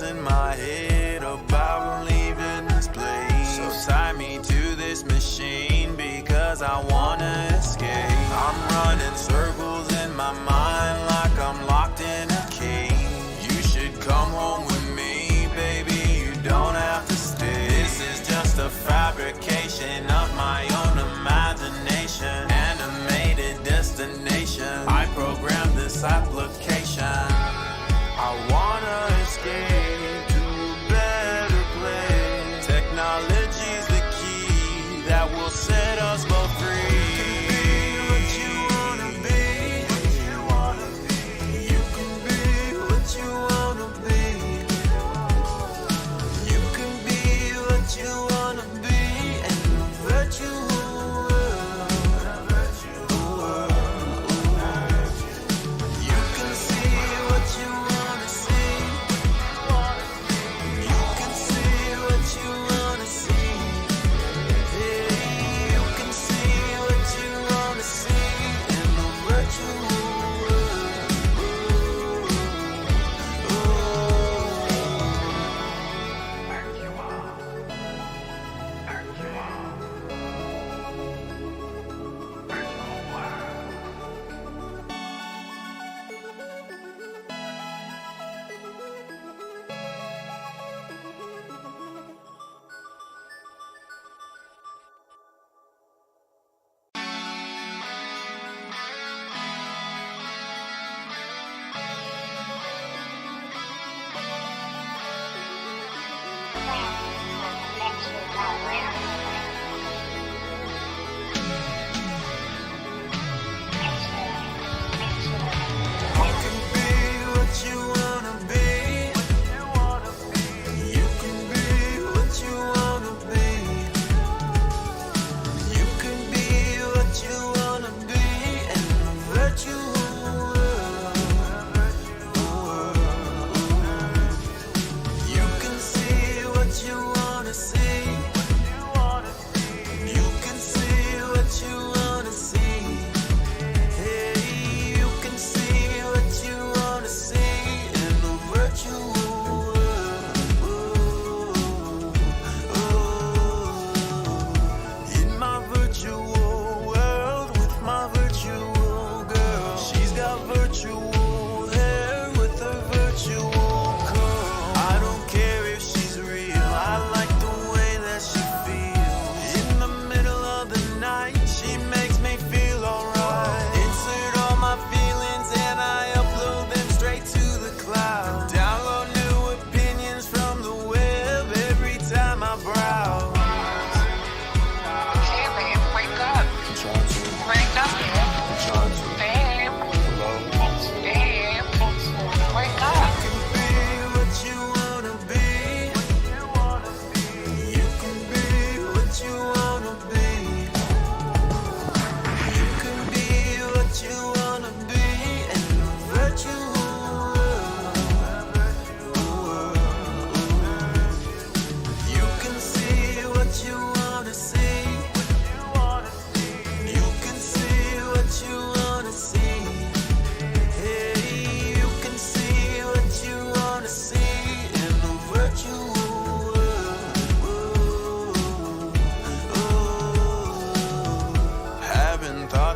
In my head about leaving this place, so tie me to this machine because I wanna escape. I'm running circles in my mind like I'm locked in a cage. You should come home with me, baby, you don't have to stay. This is just a fabrication of my own imagination, animated destination. I programmed this application. I wanna escape to a better place. Technology's the key that will set us both free.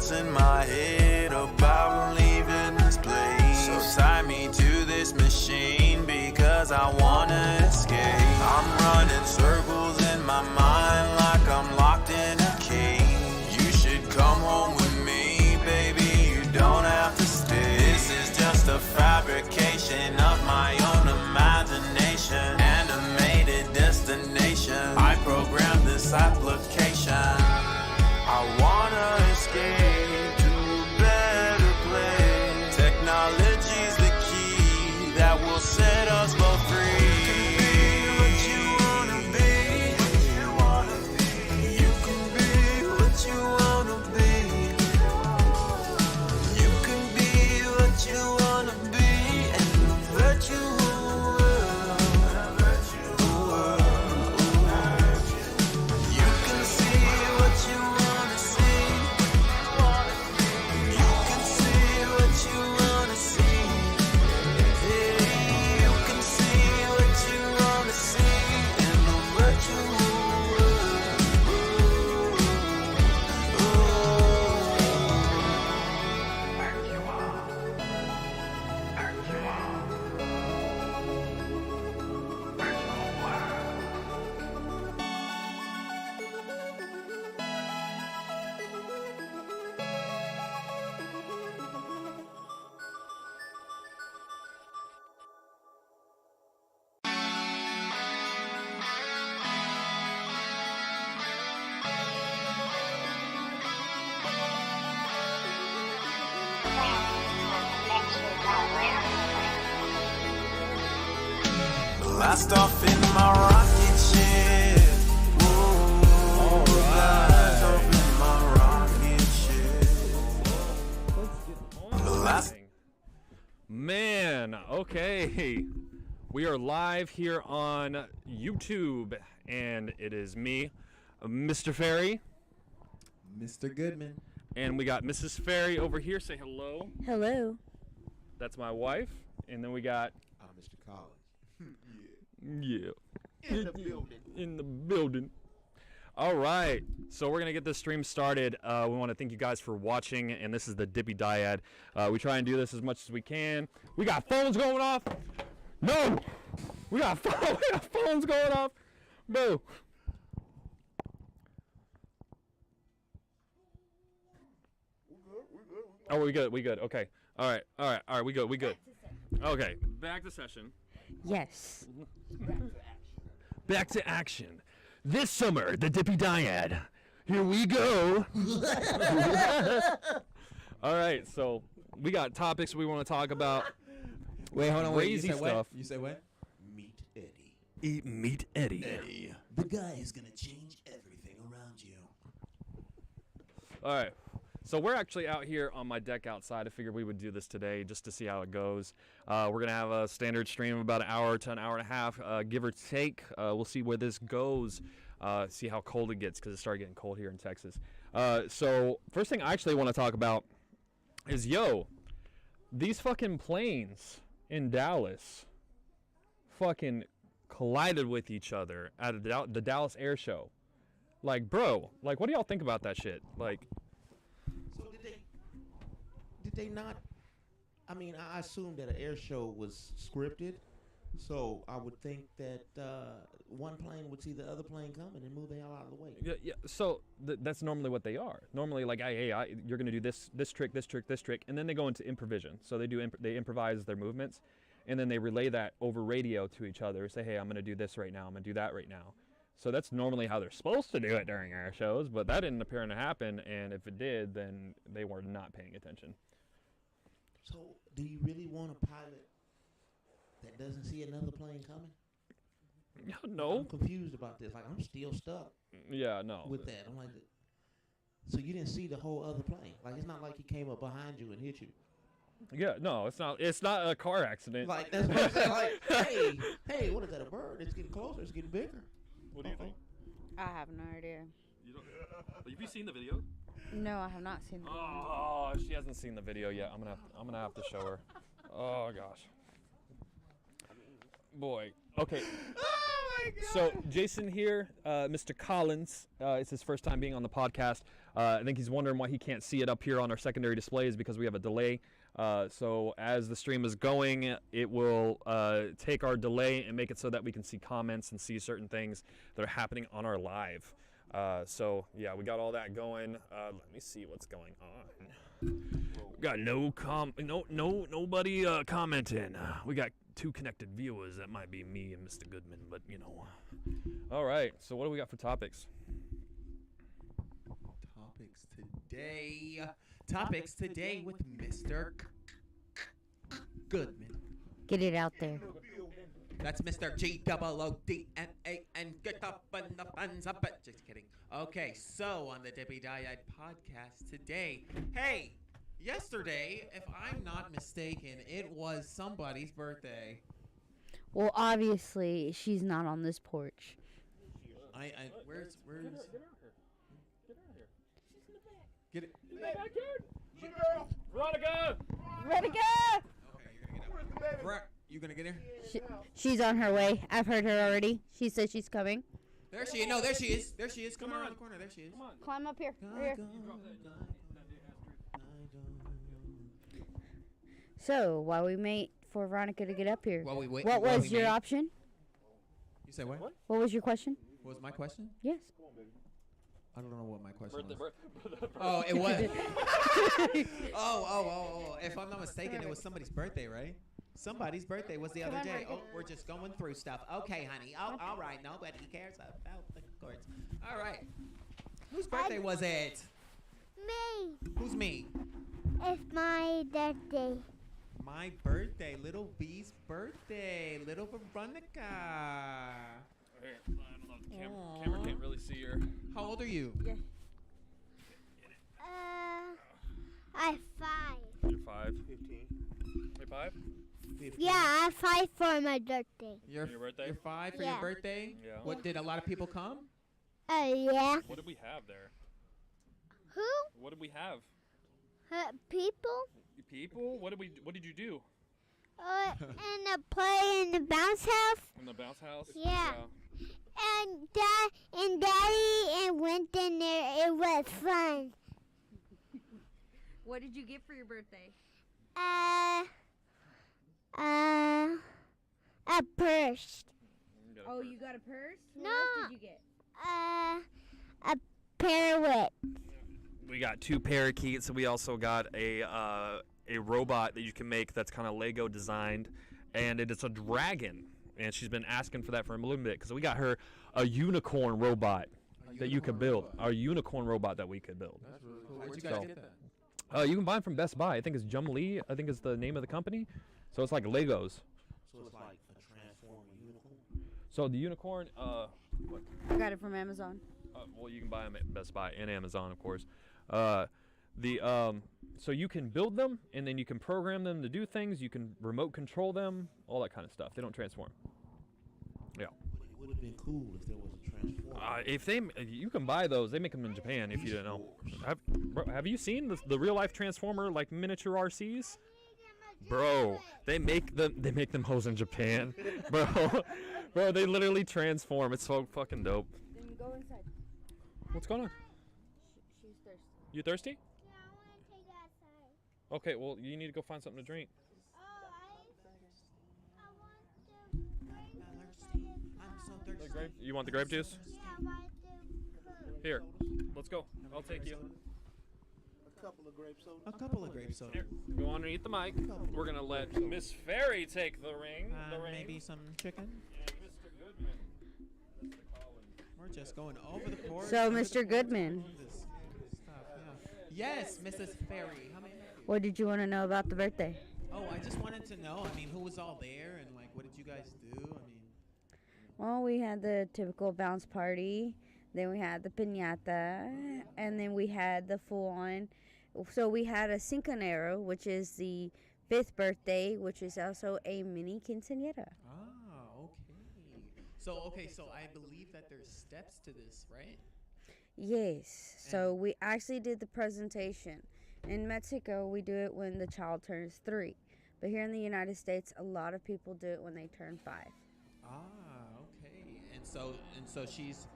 thoughts in my head about leaving this place. So tie me to this machine because I wanna escape. I'm running circles in my mind like I'm locked in a cage. You should come home with me, baby, you don't have to stay. This is just a fabrication of my own imagination. Animated destination, I programmed this application. I wanna escape to a better place. Technology's the key that will set us both free. Blast off in my rocket ship. Whoa, blast off in my rocket ship. Blast. Man, okay. We are live here on YouTube, and it is me, Mr. Ferry. Mr. Goodman. And we got Mrs. Ferry over here. Say hello. Hello. That's my wife. And then we got... Mr. Collins. Yeah. In the building. In the building. All right. So we're going to get this stream started. We want to thank you guys for watching. And this is the Dippy Dyad. We try and do this as much as we can. We got phones going off. No. We got phones going off. Boo. Oh, we good. Okay. All right. We good. Okay. Back to session. Yes. Back to action. This summer, the Dippy Dyad. Here we go. All right, so we got topics we want to talk about. Wait, hold on. Crazy you said stuff. What? You say what? Meet Eddie. Meet Eddie. Eddie. The guy who's going to change everything around you. All right. So we're actually out here on my deck outside. I figured we would do this today just to see how it goes. We're going to have a standard stream of about an hour to an hour and a half, give or take. We'll see where this goes, see how cold it gets, because it started getting cold here in Texas. So first thing I actually want to talk about is, these fucking planes in Dallas fucking collided with each other at the Dallas Air Show. Like, bro, like, what do y'all think about that shit? Like... So did they not? I mean, I assumed that an air show was scripted, so I would think that one plane would see the other plane coming and move the hell out of the way. Yeah. So that's normally what they are. Normally, like, you're gonna do this trick, and then they go into improvisation. So they improvise their movements, and then they relay that over radio to each other. Say, hey, I'm gonna do this right now. I'm gonna do that right now. So that's normally how they're supposed to do it during air shows, but that didn't appear to happen, and if it did, then they were not paying attention. So do you really want a pilot that doesn't see another plane coming? No. I'm confused about this. Like, I'm still stuck. Yeah, no. With that. I'm like, so you didn't see the whole other plane? Like, it's not like he came up behind you and hit you. Yeah, no, it's not. It's not a car accident. Like, that's what I'm saying. Like, hey, what is that? A bird? It's getting closer. It's getting bigger. What do you think? I have no idea. Have you seen the video? No, I have not seen the video. Oh, she hasn't seen the video yet. I'm gonna have to show her. Oh gosh. Boy. Okay. Oh So Jason here, Mr. Collins, it's his first time being on the podcast. I think he's wondering why he can't see it up here on our secondary displays because we have a delay. So as the stream is going, it will take our delay and make it so that we can see comments and see certain things that are happening on our live. So yeah, we got all that going. Let me see what's going on. We got nobody commenting. We got 2 connected viewers. That might be me and Mr. Goodman, but you know. All right. So what do we got for topics? Topics today with Mr. Goodman. Get it out there. That's Mr. G-O-O-D-M-A-N. Get up and the funds up. Just kidding. Okay, so on the Dippy Dyad podcast today, hey, yesterday, if I'm not mistaken, it was somebody's birthday. Well, obviously, she's not on this porch. Where's Get her out here. Get it? In the backyard. Veronica! Veronica! Okay, you're gonna get her. You gonna get her? She's on her way. I've heard her already. She said she's coming. There she is. No, there she is. There she is. Come around the corner. There she is. Come on. Climb up here. Here. So, while we wait for Veronica to get up here, While we wait. what was your option? You say what? What was your question? What was my question? Yes. I don't know what my question was. Birthday. Oh, it was. Oh. If I'm not mistaken, it was somebody's birthday, right? Somebody's birthday was the other day. Oh, we're just going through stuff. Okay, honey. Oh, all right. Nobody cares about the courts. All right. Whose birthday was it? Me. Who's me? It's my birthday. My birthday. Little V's birthday. Little Veronica. Here, I don't know. The camera can't really see your. How old are you? I'm 5. You're 5. 15. You're 5? Yeah, I'm 5 for my birthday. Your birthday? You're 5 for Yeah. your birthday? Yeah. What, did a lot of people come? Yeah. What did we have there? Who? What did we have? People? People? What did you do? And play in the bounce house. In the bounce house? Yeah. And Daddy and went in there. It was fun. What did you get for your birthday? A purse. Oh, you got a purse? No. What else did you get? A parrot. We got 2 parakeets, and we also got a robot that you can make that's kind of Lego designed, and it's a dragon. And she's been asking for that for a little bit because we got her a unicorn robot that you could build. Our unicorn robot that we could build. That's really cool. Where'd you guys get that? You can buy them from Best Buy. I think it's Jum Lee. I think is the name of the company. So it's like Legos. So it's like a transformer unicorn. So the unicorn, what? I got it from Amazon. Well, you can buy them at Best Buy and Amazon, of course. So you can build them, and then you can program them to do things. You can remote control them, all that kind of stuff. They don't transform. Yeah. But it would have been cool if there was a transformer. You can buy those. They make them in Japan. If you didn't know, have you seen the real life Transformer like miniature RCs? Bro, they make them hoes in Japan, bro. They literally transform. It's so fucking dope. Then go inside. What's going on? She's thirsty. You thirsty? Yeah, I want to take that side. Okay, well you need to go find something to drink. I'm so thirsty. The grape? You want the grape juice? Yeah, I want to. Here, let's go. I'll take you. A couple of grape sodas. A couple of grape soda. Here, go underneath the mic. We're gonna let Miss Ferry take the ring. Maybe some chicken. And Mr. Goodman. Mr. Collins. We're just going over the course. So, over the Mr. Goodman. course, this stuff, yeah. Yes, Mrs. Ferry. How may I help you? What did you want to know about the birthday? Oh, I just wanted to know. I mean, who was all there, and like, what did you guys do? I mean, Well, we had the typical bounce party. Then we had the piñata. And then we had the full-on. So we had a cinconero, which is the 5th birthday, which is also a mini quinceañera. okay. So I believe that there's steps to this, right? Yes. So we actually did the presentation. In Mexico, we do it when the child turns 3. But here in the United States, a lot of people do it when they turn 5. Okay. And So she's.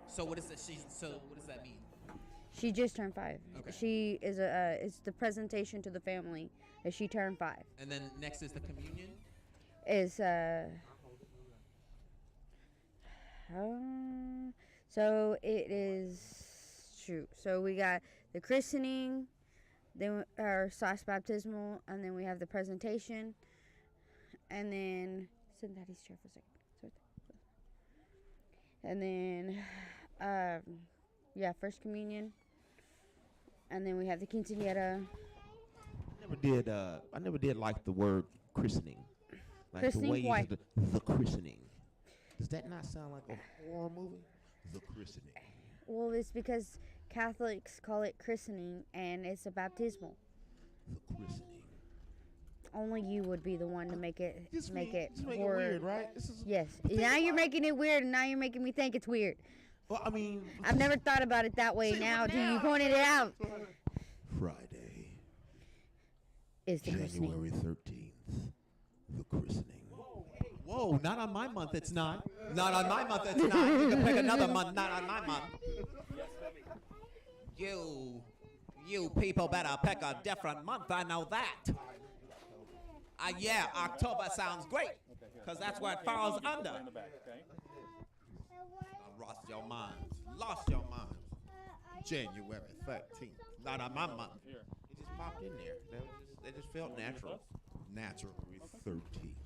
So what is that? So what does that mean? She just turned 5. Okay. She is a. It's the presentation to the family that she turned 5. And then next is the communion. Is so it is shoot. So we got the christening, then our / baptismal, and then we have the presentation, and then sit in Daddy's chair for a second. And then first communion, and then we have the quinceañera. I never did like the word christening. Like Christening? the way Why? The christening. Does that not sound like a horror movie? The christening. Well, it's because Catholics call it christening, and it's a baptismal. The christening. Only you would be the one to make it Just make make it it horror. weird, right? This is, Yes. think Now you're about making it weird, and now you're making me think it's weird. Well, I mean, I've never thought about it that way. See, Now, but till you now- pointed it out, Friday, is the christening. January 13th, the christening. Whoa, not on my month. It's not. Not on my month. It's not. You can pick another month. Not on my month. You people better pick a different month. I know that. Yeah, October sounds great, because that's what it falls under. I lost your minds. Lost your minds. January 13th. Not on my month. It just popped in there. That just felt natural. Natural. 13th.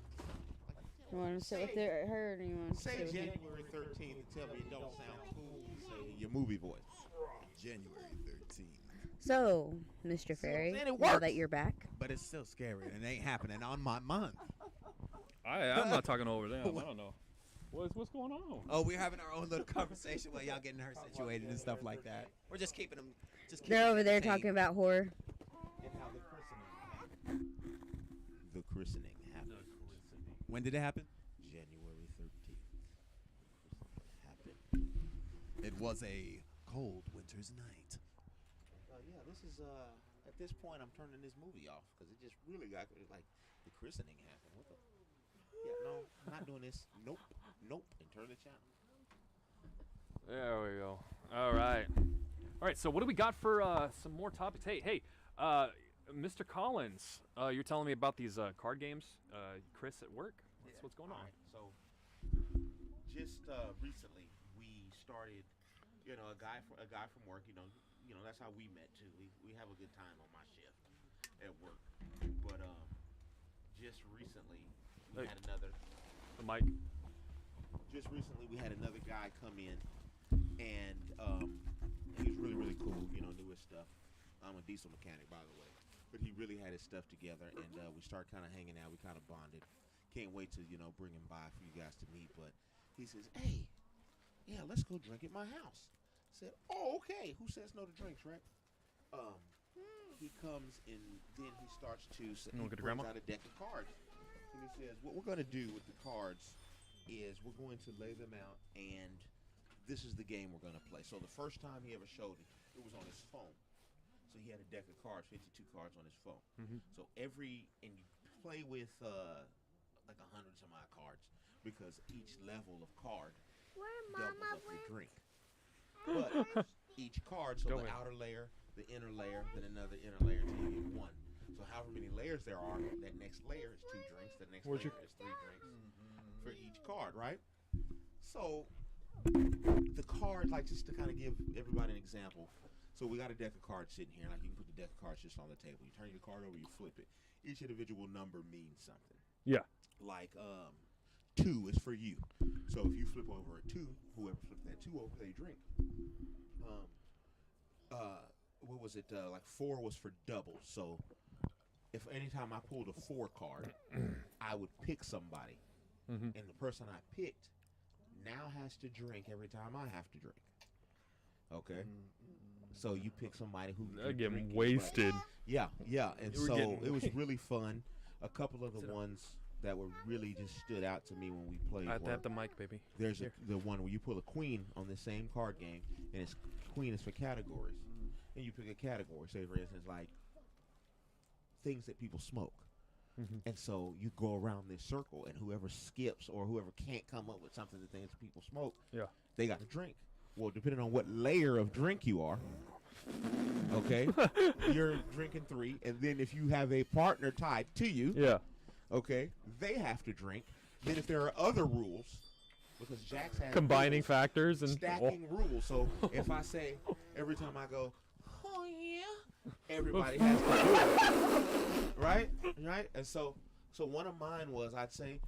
You want to sit with her, or do you want to Say sit with me? January 13th and tell me it don't sound cool. Say your movie voice. January 13th. So, Mr. Ferry, saying it now works. that you're back, But it's still scary, and it ain't happening on my month. I'm not talking over them. I don't know. What's going on? Oh, we're having our own little conversation while y'all getting her situated and stuff like that. We're just keeping them. they're over there talking about horror. And how the christening happened. The christening happened. When did it happen? January 13th. Happened. It was a cold winter's night. Yeah, this is at this point I'm turning this movie off because it just really got like the christening happened. What the? Yeah, no, I'm not doing this. Nope, and turn the channel. There we go. All right. So what do we got for some more topics? Hey, Mr. Collins, you're telling me about these card games. Chris at work. What's going on? Alright, so just recently we started. You know, a guy from work. You know that's how we met too. We have a good time on my shift at work. But just recently we had another. The mic. Just recently we had another guy come in, and he's really cool. You know, knew his stuff. I'm a diesel mechanic, by the way, but he really had his stuff together, and we started kind of hanging out. We kind of bonded. Can't wait to bring him by for you guys to meet. But he says, "Hey, yeah, let's go drink at my house." I said, "Oh, okay. Who says no to drinks, right?" He comes and then he starts to he Look at brings grandma. out a deck of cards, and he says, "What we're going to do with the cards is we're going to lay them out, and this is the game we're going to play." So the first time he ever showed it was on his phone. So he had a deck of cards, 52 cards on his phone. Mhm. So and you play with like 100 some odd cards because each level of card doubles up your drink. But each card, so Go the ahead. outer layer, the inner layer, then another inner layer until you get one. So however many layers there are, that next layer is 2 drinks, the next layer is 3 drinks for each card, right? So the card, like just to kind of give everybody an example. So we got a deck of cards sitting here, like you can put the deck of cards just on the table. You turn your card over, you flip it. Each individual number means something. Yeah. Like 2 is for you. So if you flip over a 2, whoever flipped that 2 over, they drink. What was it? Like 4 was for doubles. So if anytime I pulled a 4 card, I would pick somebody, Mhm. and the person I picked now has to drink every time I have to drink. Okay. So you pick somebody who They're can getting drink wasted. yeah, and We're so getting it was really fun. A couple of the ones that were really just stood out to me when we played. I have to were, have the mic, baby. there's Here. the one where you pull a queen on the same card game, and it's queen is for categories, and you pick a category. Say for instance, like things that people smoke. And so you go around this circle, and whoever skips or whoever can't come up with something that things people smoke, they got to drink. Well, depending on what layer of drink you are, okay, you're drinking 3, and then if you have a partner tied to you, okay, they have to drink. Then if there are other rules, because Jax has combining rules, factors and stacking rules. So if I say every time I go, oh yeah, everybody has to do it, right? And so one of mine was I'd say,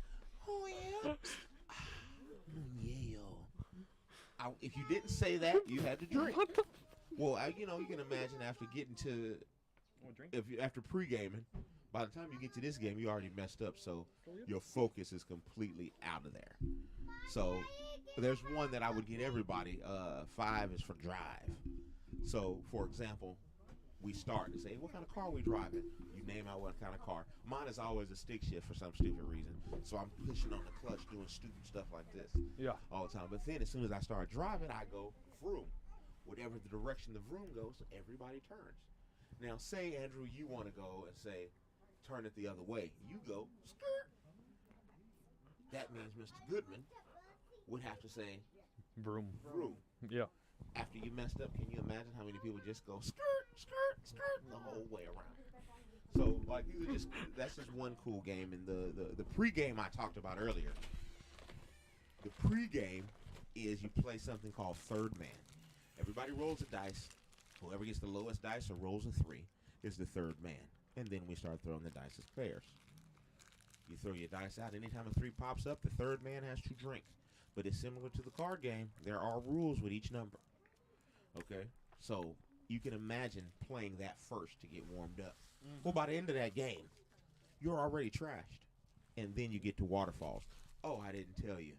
oh yeah, if you didn't say that, you had to drink. Well, you can imagine after getting to, after pre-gaming, by the time you get to this game, you already messed up. So your focus is completely out of there. So there's one that I would get everybody. 5 is for drive. So, for example, we start and say, what kind of car are we driving? You name out what kind of car. Mine is always a stick shift for some stupid reason. So I'm pushing on the clutch, doing stupid stuff like this all the time. But then as soon as I start driving, I go vroom. Whatever the direction the vroom goes, everybody turns. Now, say, Andrew, you want to go and say, turn it the other way. You go, skirt. That means Mr. Goodman would have to say, broom. Yeah. After you messed up, can you imagine how many people just go skirt, skirt, skirt the whole way around? So, like, that's just one cool game. And the pregame I talked about earlier. The pregame is you play something called third man. Everybody rolls a dice. Whoever gets the lowest dice or rolls a 3 is the third man. And then we start throwing the dice as pairs. You throw your dice out. Anytime a 3 pops up, the third man has to drink. But it's similar to the card game. There are rules with each number. Okay? So you can imagine playing that first to get warmed up. Well, by the end of that game, you're already trashed. And then you get to waterfalls. Oh, I didn't tell you.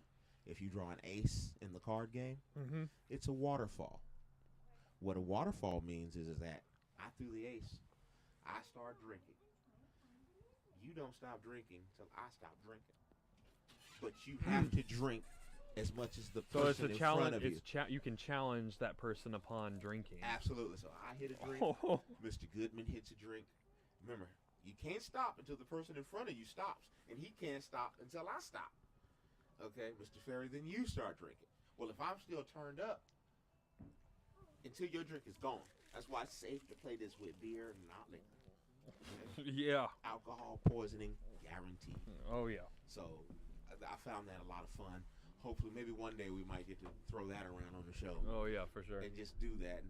If you draw an ace in the card game, it's a waterfall. What a waterfall means is that I threw the ace. I start drinking. You don't stop drinking until I stop drinking. But you have to drink as much as the person in front of you. You can challenge that person upon drinking. Absolutely. So I hit a drink. Mr. Goodman hits a drink. Remember, you can't stop until the person in front of you stops. And he can't stop until I stop. Okay, Mr. Ferry, then you start drinking. Well, if I'm still turned up, until your drink is gone. That's why it's safe to play this with beer and not liquor. Okay? Yeah. Alcohol poisoning guaranteed. Oh, yeah. So I found that a lot of fun. Hopefully, maybe one day we might get to throw that around on the show. Oh, yeah, for sure. And just do that. And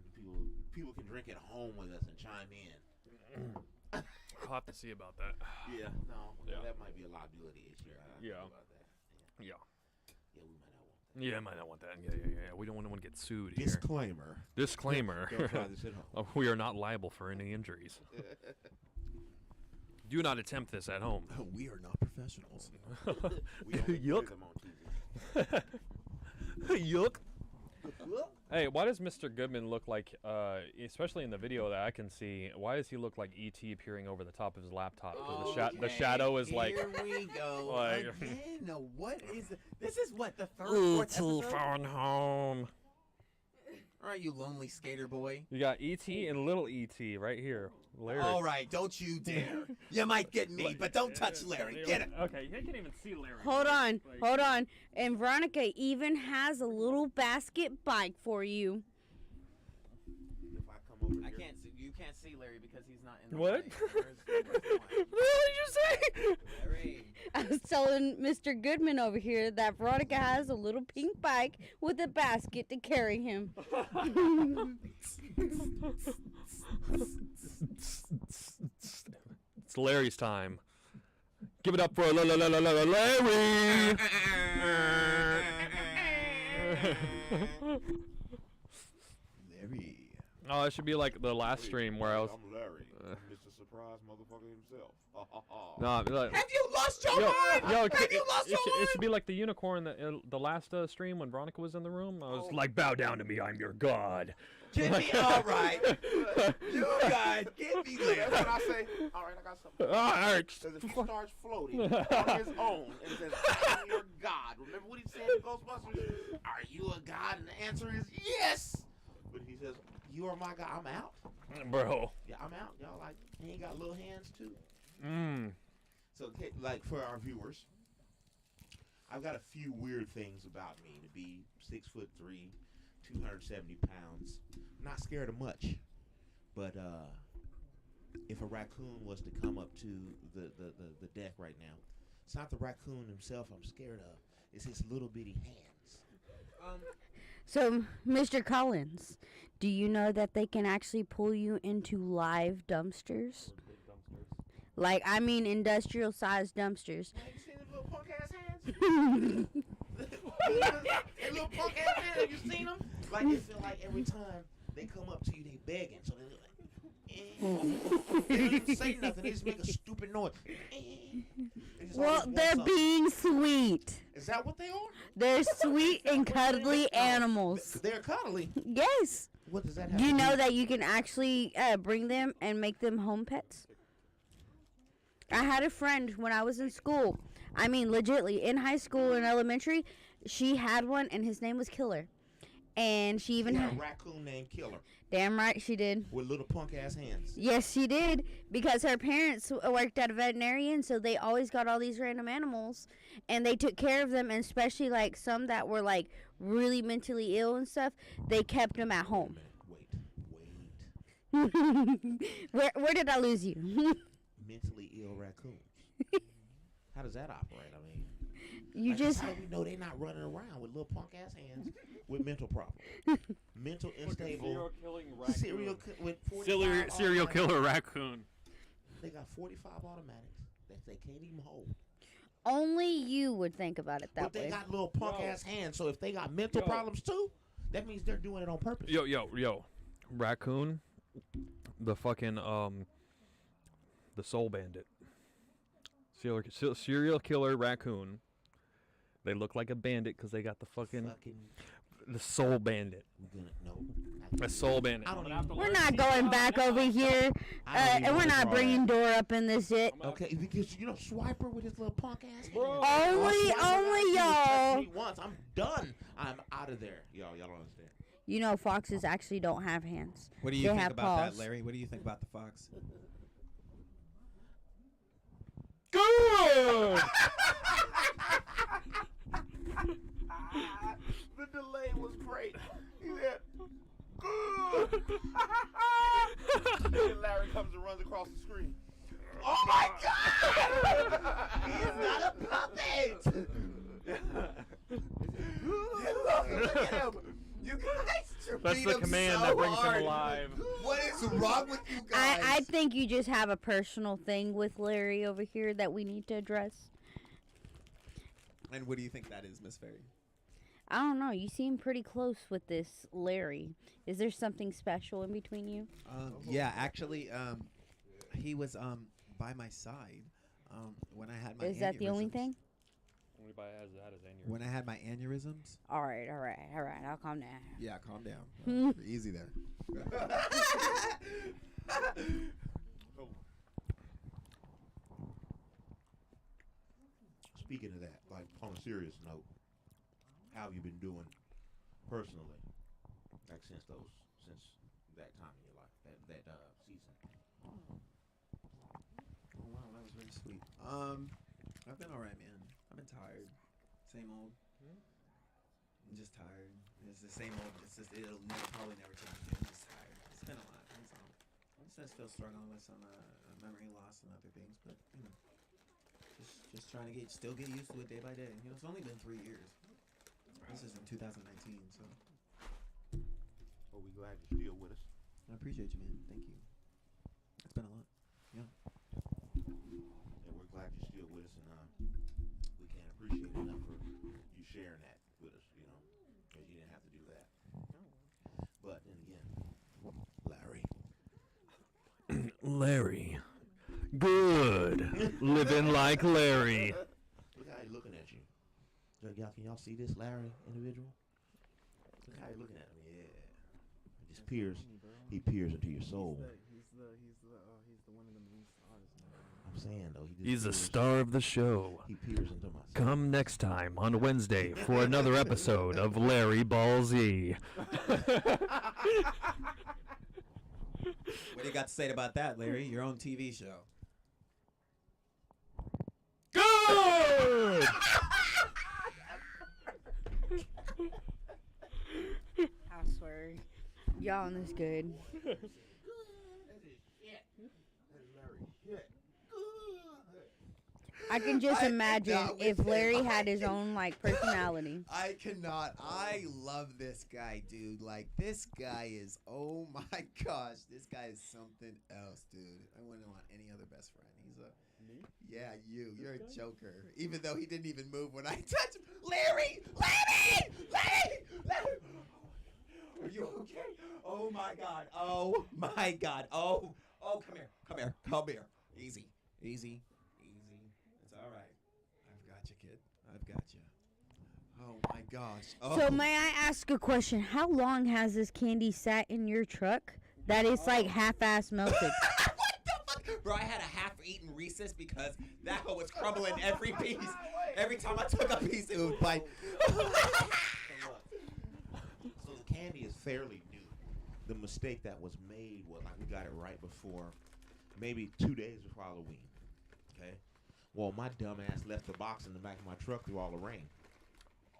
people can drink at home with us and chime in. I'll have to see about that. Yeah, no. Yeah. That might be a liability issue. Yeah. About that. Yeah. Yeah, we might not want that. Yeah, I might not want that. Yeah. We don't want to get sued here. Disclaimer. Disclaimer. Don't try this at home. We are not liable for any injuries. Do not attempt this at home. We are not professionals. We don't Yuck. put them on TV. Yuck. Hey, why does Mr. Goodman look like, especially in the video that I can see, why does he look like E.T. peering over the top of his laptop? 'Cause the shadow is like... Here we go. Like, again. What is this? Is what, the third, fourth episode? phone home. All right, you lonely skater boy. You got E.T. and little E.T. right here. Larry. All right, don't you dare. You might get me, but don't touch Larry. Get it. Okay, you can even see Larry. Hold on. And Veronica even has a little basket bike for you. If I come over I here, can't see. You can't see Larry because he's not in the What? light. Where's the line? What did you say? Larry. I was telling Mr. Goodman over here that Veronica has a little pink bike with a basket to carry him. It's Larry's time. Give it up for Larry! Larry. Oh, it should be like the last stream where I was... I'm Larry. Mr. Surprise motherfucker himself. No, like, Have you lost your mind? Have you lost your it mind? should be like the unicorn that the last stream when Veronica was in the room. I was like, bow down to me, I'm your god. Get me, all right. You guys, get me there. That's what I say. All right, I got something. Alright. Because if he starts floating on his own and says, I'm your god. Remember what he said in Ghostbusters? Are you a god? And the answer is yes. But he says, you are my god. I'm out. Bro. Yeah, I'm out. Y'all like, he ain't got little hands too. So, like for our viewers, I've got a few weird things about me. To be 6'3", 270 pounds, not scared of much. But if a raccoon was to come up to the deck right now, it's not the raccoon himself I'm scared of. It's his little bitty hands. So, Mr. Collins, do you know that they can actually pull you into live dumpsters? Like, I mean industrial-sized dumpsters. Have you seen them little punk ass hands? That little punk ass hands, have you seen them? Like, it feel like every time they come up to you, they begging. So they look like, they don't even say nothing. They just make a stupid noise. They just Well, always want they're something. being sweet. Is that what they are? They're sweet and cuddly animals. They're cuddly. Yes. What does that have Do you to know do? that you can actually bring them and make them home pets? I had a friend when I was in school. I mean, legitly, in high school and elementary, she had one, and his name was Killer. And she even Yeah, had... a raccoon named Killer Damn right she did. with little punk ass hands. Yes, she did. Because her parents worked at a veterinarian, so they always got all these random animals. And they took care of them, and especially, like, some that were, like, really mentally ill and stuff, they kept them at home. Wait. Where did I lose you? Mentally ill raccoons. How does that operate? I mean, You like, just... how do we know they're not running around with little punk ass hands with mental problems? Mental unstable. With 45 Serial automatic- killer raccoon. They got 45 automatics that they can't even hold. Only you would think about it that But they way. got little punk ass hands, so if they got mental problems too, that means they're doing it on purpose. Yo. Raccoon. The fucking, the soul bandit. Serial killer raccoon. They look like a bandit because they got the fucking the soul bandit. A soul bandit. I don't even. We're not going back over here, and we're not bringing Dora up in this shit. Okay, because you know Swiper with his little punk ass. Only y'all. Me once, I'm done. I'm out of there. Y'all don't understand. You know, foxes actually don't have hands. What do you They think have about paws. that, Larry? What do you think about the fox? Good. The delay was great. He said, good. Then Larry comes and runs across the screen. Oh my God! He's not a puppet! Look at him! You guys That's beat the him command so that brings hard. him alive. What is wrong with you guys? I think you just have a personal thing with Larry over here that we need to address. And what do you think that is, Miss Ferry? I don't know. You seem pretty close with this Larry. Is there something special in between you? Yeah, actually, he was by my side when I had my. Is that the only aneurysms. thing? Anybody has that as aneurysm. When I had my aneurysms. All right. I'll calm down. Yeah, calm down. Easy there. Speaking of that, like on a serious note, how have you been doing personally? Like since that time in your life, that season. Oh wow, that was very sweet. I've been alright, man. I've been tired. Same old. I'm just tired. It's the same old. It's just probably never change. I'm just tired. It's been a lot. That's all. I'm still struggling with some memory loss and other things, but you know, just trying to still get used to it day by day. You know, it's only been 3 years. This is in 2019, so. Well, we glad you're still with us. I appreciate you, man. Thank you. It's been a lot. Yeah. And we're glad you're still with us, and we can't appreciate enough for you sharing that with us, you know, because you didn't have to do that. But then again, Larry. Larry. Good. Living like Larry. Look how he's looking at you. Y'all, can y'all see this Larry individual? Look how he's looking at him. Yeah. He just peers. He peers into your soul. He's the one of the main stars. I'm saying though, he just He's the peers- star of the show. He peers into my soul. Come next time on Wednesday for another episode of Larry Ball Z. What do you got to say about that, Larry? Your own TV show. good. I swear, y'all on this good. I can just imagine cannot if with Larry him. had his own like personality. I cannot. I love this guy, dude. Like, this guy is, oh my gosh, this guy is something else, dude. I wouldn't want any other best friend. He's a, Me? yeah, you. You're a joker. Even though he didn't even move when I touched him. Larry! Larry! Larry! Larry! Are you okay? Oh my God. Oh my God. Oh, come here. Come here. Come here. Easy. Easy. It's all right. I've got you, kid. I've got you. Oh my gosh. Oh. So may I ask a question? How long has this candy sat in your truck that it's like half-ass melted? What the fuck? Bro, I had a half-eaten Reese's because that hoe was crumbling every piece. Every time I took a piece, it would bite. So the candy is fairly new. The mistake that was made was like we got it right before, maybe 2 days before Halloween. Okay. Well, my dumb ass left the box in the back of my truck through all the rain.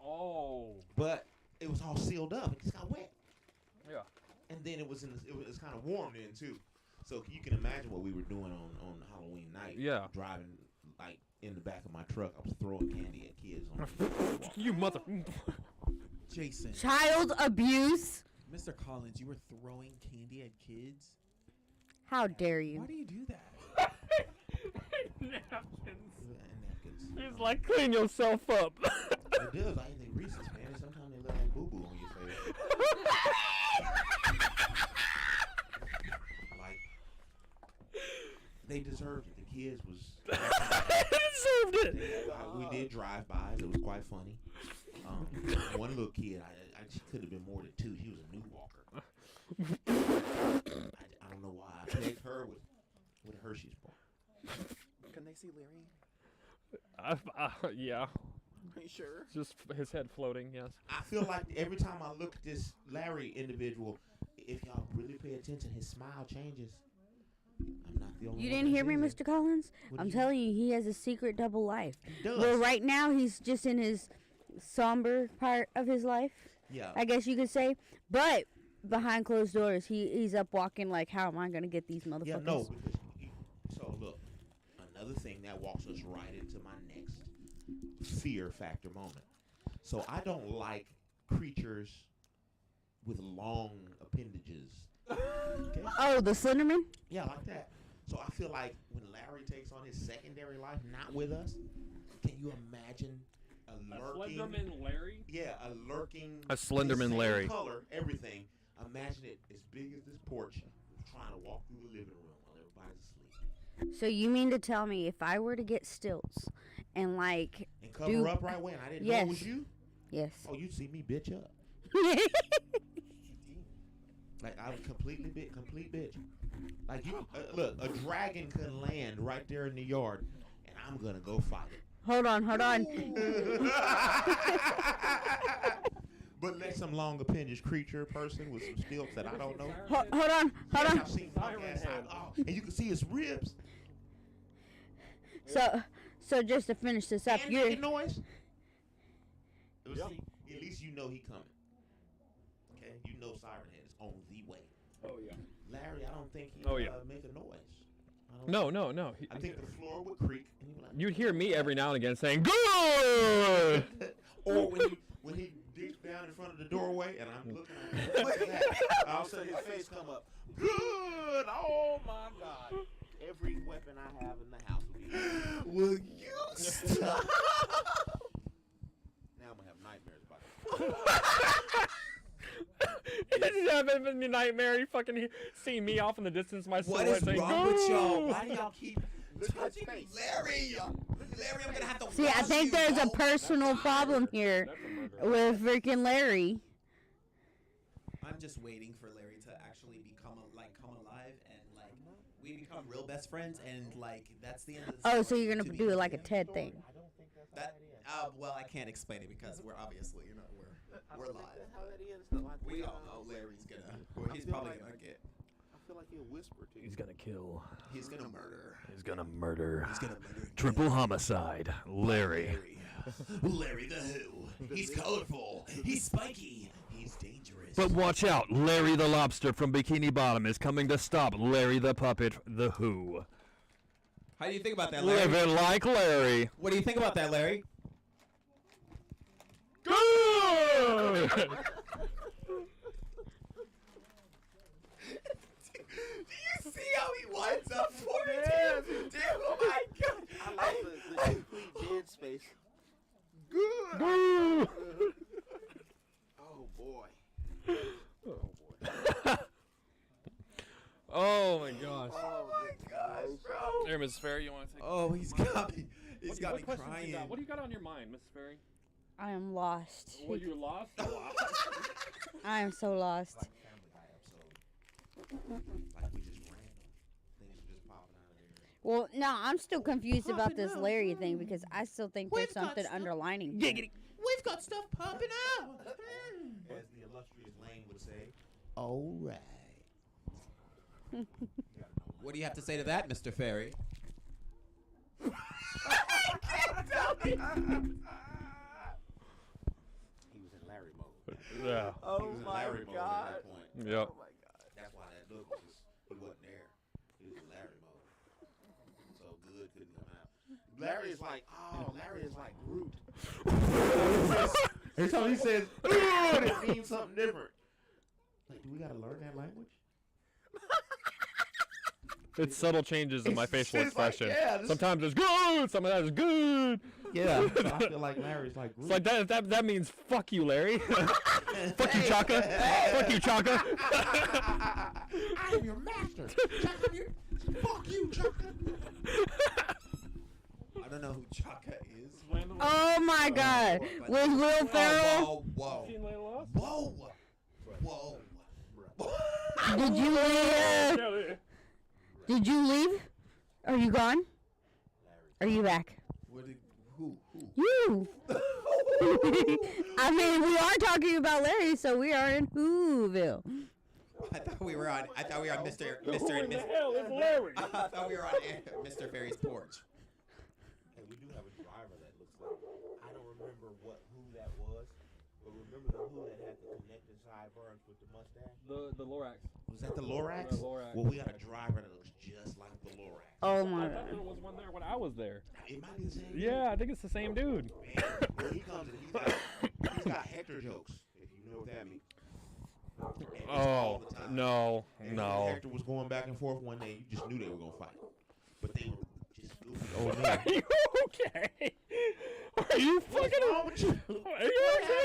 Oh. But it was all sealed up. It just got wet. Yeah. And then it was kind of warm then too. So you can imagine what we were doing on Halloween night. Yeah. Driving like in the back of my truck. I was throwing candy at kids on the sidewalk. You mother. Jason, Child abuse? Mr. Collins, you were throwing candy at kids? How dare you? Why do you do that? Napkins. Napkins. He's like, clean yourself up. It does. I think Reese's, man. Sometimes they look like boo-boo on your face. Like, they deserved it. The kids was... Deserved it. We did drive-bys. It was quite funny. One little kid, she could have been more than two. She was a new walker. I don't know why. I pegged her with a Hershey's bar. Can they see Larry? Yeah. Are you sure? Just his head floating, yes. I feel like every time I look at this Larry individual, if y'all really pay attention, his smile changes. I'm not the only You one didn't that hear me, sees it. Mr. Collins? What I'm did you- telling you, he has a secret double life. He does. Well, right now, he's just in his somber part of his life, Yeah. I guess you could say. But behind closed doors, he's up walking like, how am I going to get these motherfuckers? Yeah, no. Because so, look, another thing that walks us right into my next fear factor moment. So, I don't like creatures with long appendages. Okay? Oh, the Slenderman? Yeah, like that. So, I feel like when Larry takes on his secondary life, not with us, can you imagine a lurking... Slenderman Larry? Yeah, a lurking... A Slenderman same Larry. color, everything. Imagine it as big as this porch, trying to walk through the living room while everybody's asleep. So you mean to tell me if I were to get stilts and like And cover up right away, and I didn't know it was you? Yes. Oh, you'd see me bitch up. Like, I was complete bitch. Like, you, look, a dragon could land right there in the yard, and I'm going to go fight it. Hold on. But let some long appendage creature person with some stilts that I don't know. Hold on. Yes, I've seen punk-ass and you can see his ribs. So just to finish this up, And making noise. See, at least you know he coming. Okay, you know Siren Head is on the way. Oh, yeah. Larry, I don't think he make a noise. No. I think the floor would creak. And he'd be like, You'd hear me every now and again saying, good! or when he digs down in front of the doorway and I'm looking at him, all of a sudden his face come up. Good! Oh my God! Every weapon I have in the house will be. Will you stop? Now I'm gonna have nightmares about it. It's having me nightmare. You fucking see me off in the distance, my What silhouette is saying, wrong with y'all? "Go!" Why do y'all keep touching Larry? Larry, I'm gonna have to see, I wash think you, there's a bro. personal problem here with freaking Larry. I'm just waiting for Larry to actually come alive and like we become real best friends and like that's the end of the Oh, story, so you're gonna to be do it like a continued. TED thing. That well, I can't explain it because we're obviously we're live. How that is. We all know Larry's gonna. He's probably gonna get. feel like he'll whisper to you. He's gonna kill. He's gonna murder. He's gonna murder. He's gonna murder. Triple homicide. Larry. Larry the Who. He's colorful. He's spiky. He's dangerous. But watch out, Larry the Lobster from Bikini Bottom is coming to stop Larry the Puppet, the Who. How do you think about that, Larry? Living like Larry. What do you think about that, Larry? Good! Do you see how he winds up for it? Dude, oh my God. I like the complete dead space. Good. Good. Oh boy. Oh my gosh. Oh my gosh, bro. Here, Mrs. Ferry, you want to take Oh, he's got me. He's got me questions you crying. got? What do you got on your mind, Mrs. Ferry? I am lost. Well, you're lost? I am so lost. Like Family Guy episode. Like we just random. Things are just popping out of there. Well, no, I'm still confused about this Larry thing because I still think there's something underlining. Giggity. We've got stuff popping out. As the illustrious Lane would say, all right. What do you have to say to that, Mr. Ferry? He was in Larry mode. Yeah. He was in Larry mode at that point. Yep. Oh my God. That's why that look was, he wasn't there. He was in Larry mode. So good couldn't come out. Larry is like, oh, Larry is like Groot. Every time he says, good, it means something different. Like, do we gotta learn that language? It's subtle changes in my facial It's like, expression. yeah, this- Sometimes it's good, sometimes it's good. Yeah. So I feel like Larry's like Groot. It's like that means fuck you, Larry. Fuck you, Chaka. Fuck you, Chaka. I am your master. Chaka, fuck you, Chaka. I don't know who Chaka is. Oh my God! With Will Ferrell? Whoa, Seen Layla Lost? whoa, whoa, whoa. Did you leave? Did you leave? Are you gone? Are you back? Who? You. I mean, we are talking about Larry, so we are in Whoville. I thought we were on Mr. Who in the Mr. hell is Larry? I thought we were on Mr. Ferry's porch. Hey, we do have a driver that looks like, I don't remember who that was, but remember the who that had the connected sideburns with the mustache? The Lorax. Was that the Lorax? The Lorax. Well, we got a driver that looks just like the Lorax. Oh my I God. thought there was one there when I was there. It might be the same. Yeah, I think it's the same dude. Man, when he comes in, he's got Hector jokes, if you know what that means. And it's all Oh, the time. no, And no. Hector was going back and forth one day. You just knew they were going to fight. But they were just goofy old men. Are you okay? Are you fucking... wrong with you? Are you okay?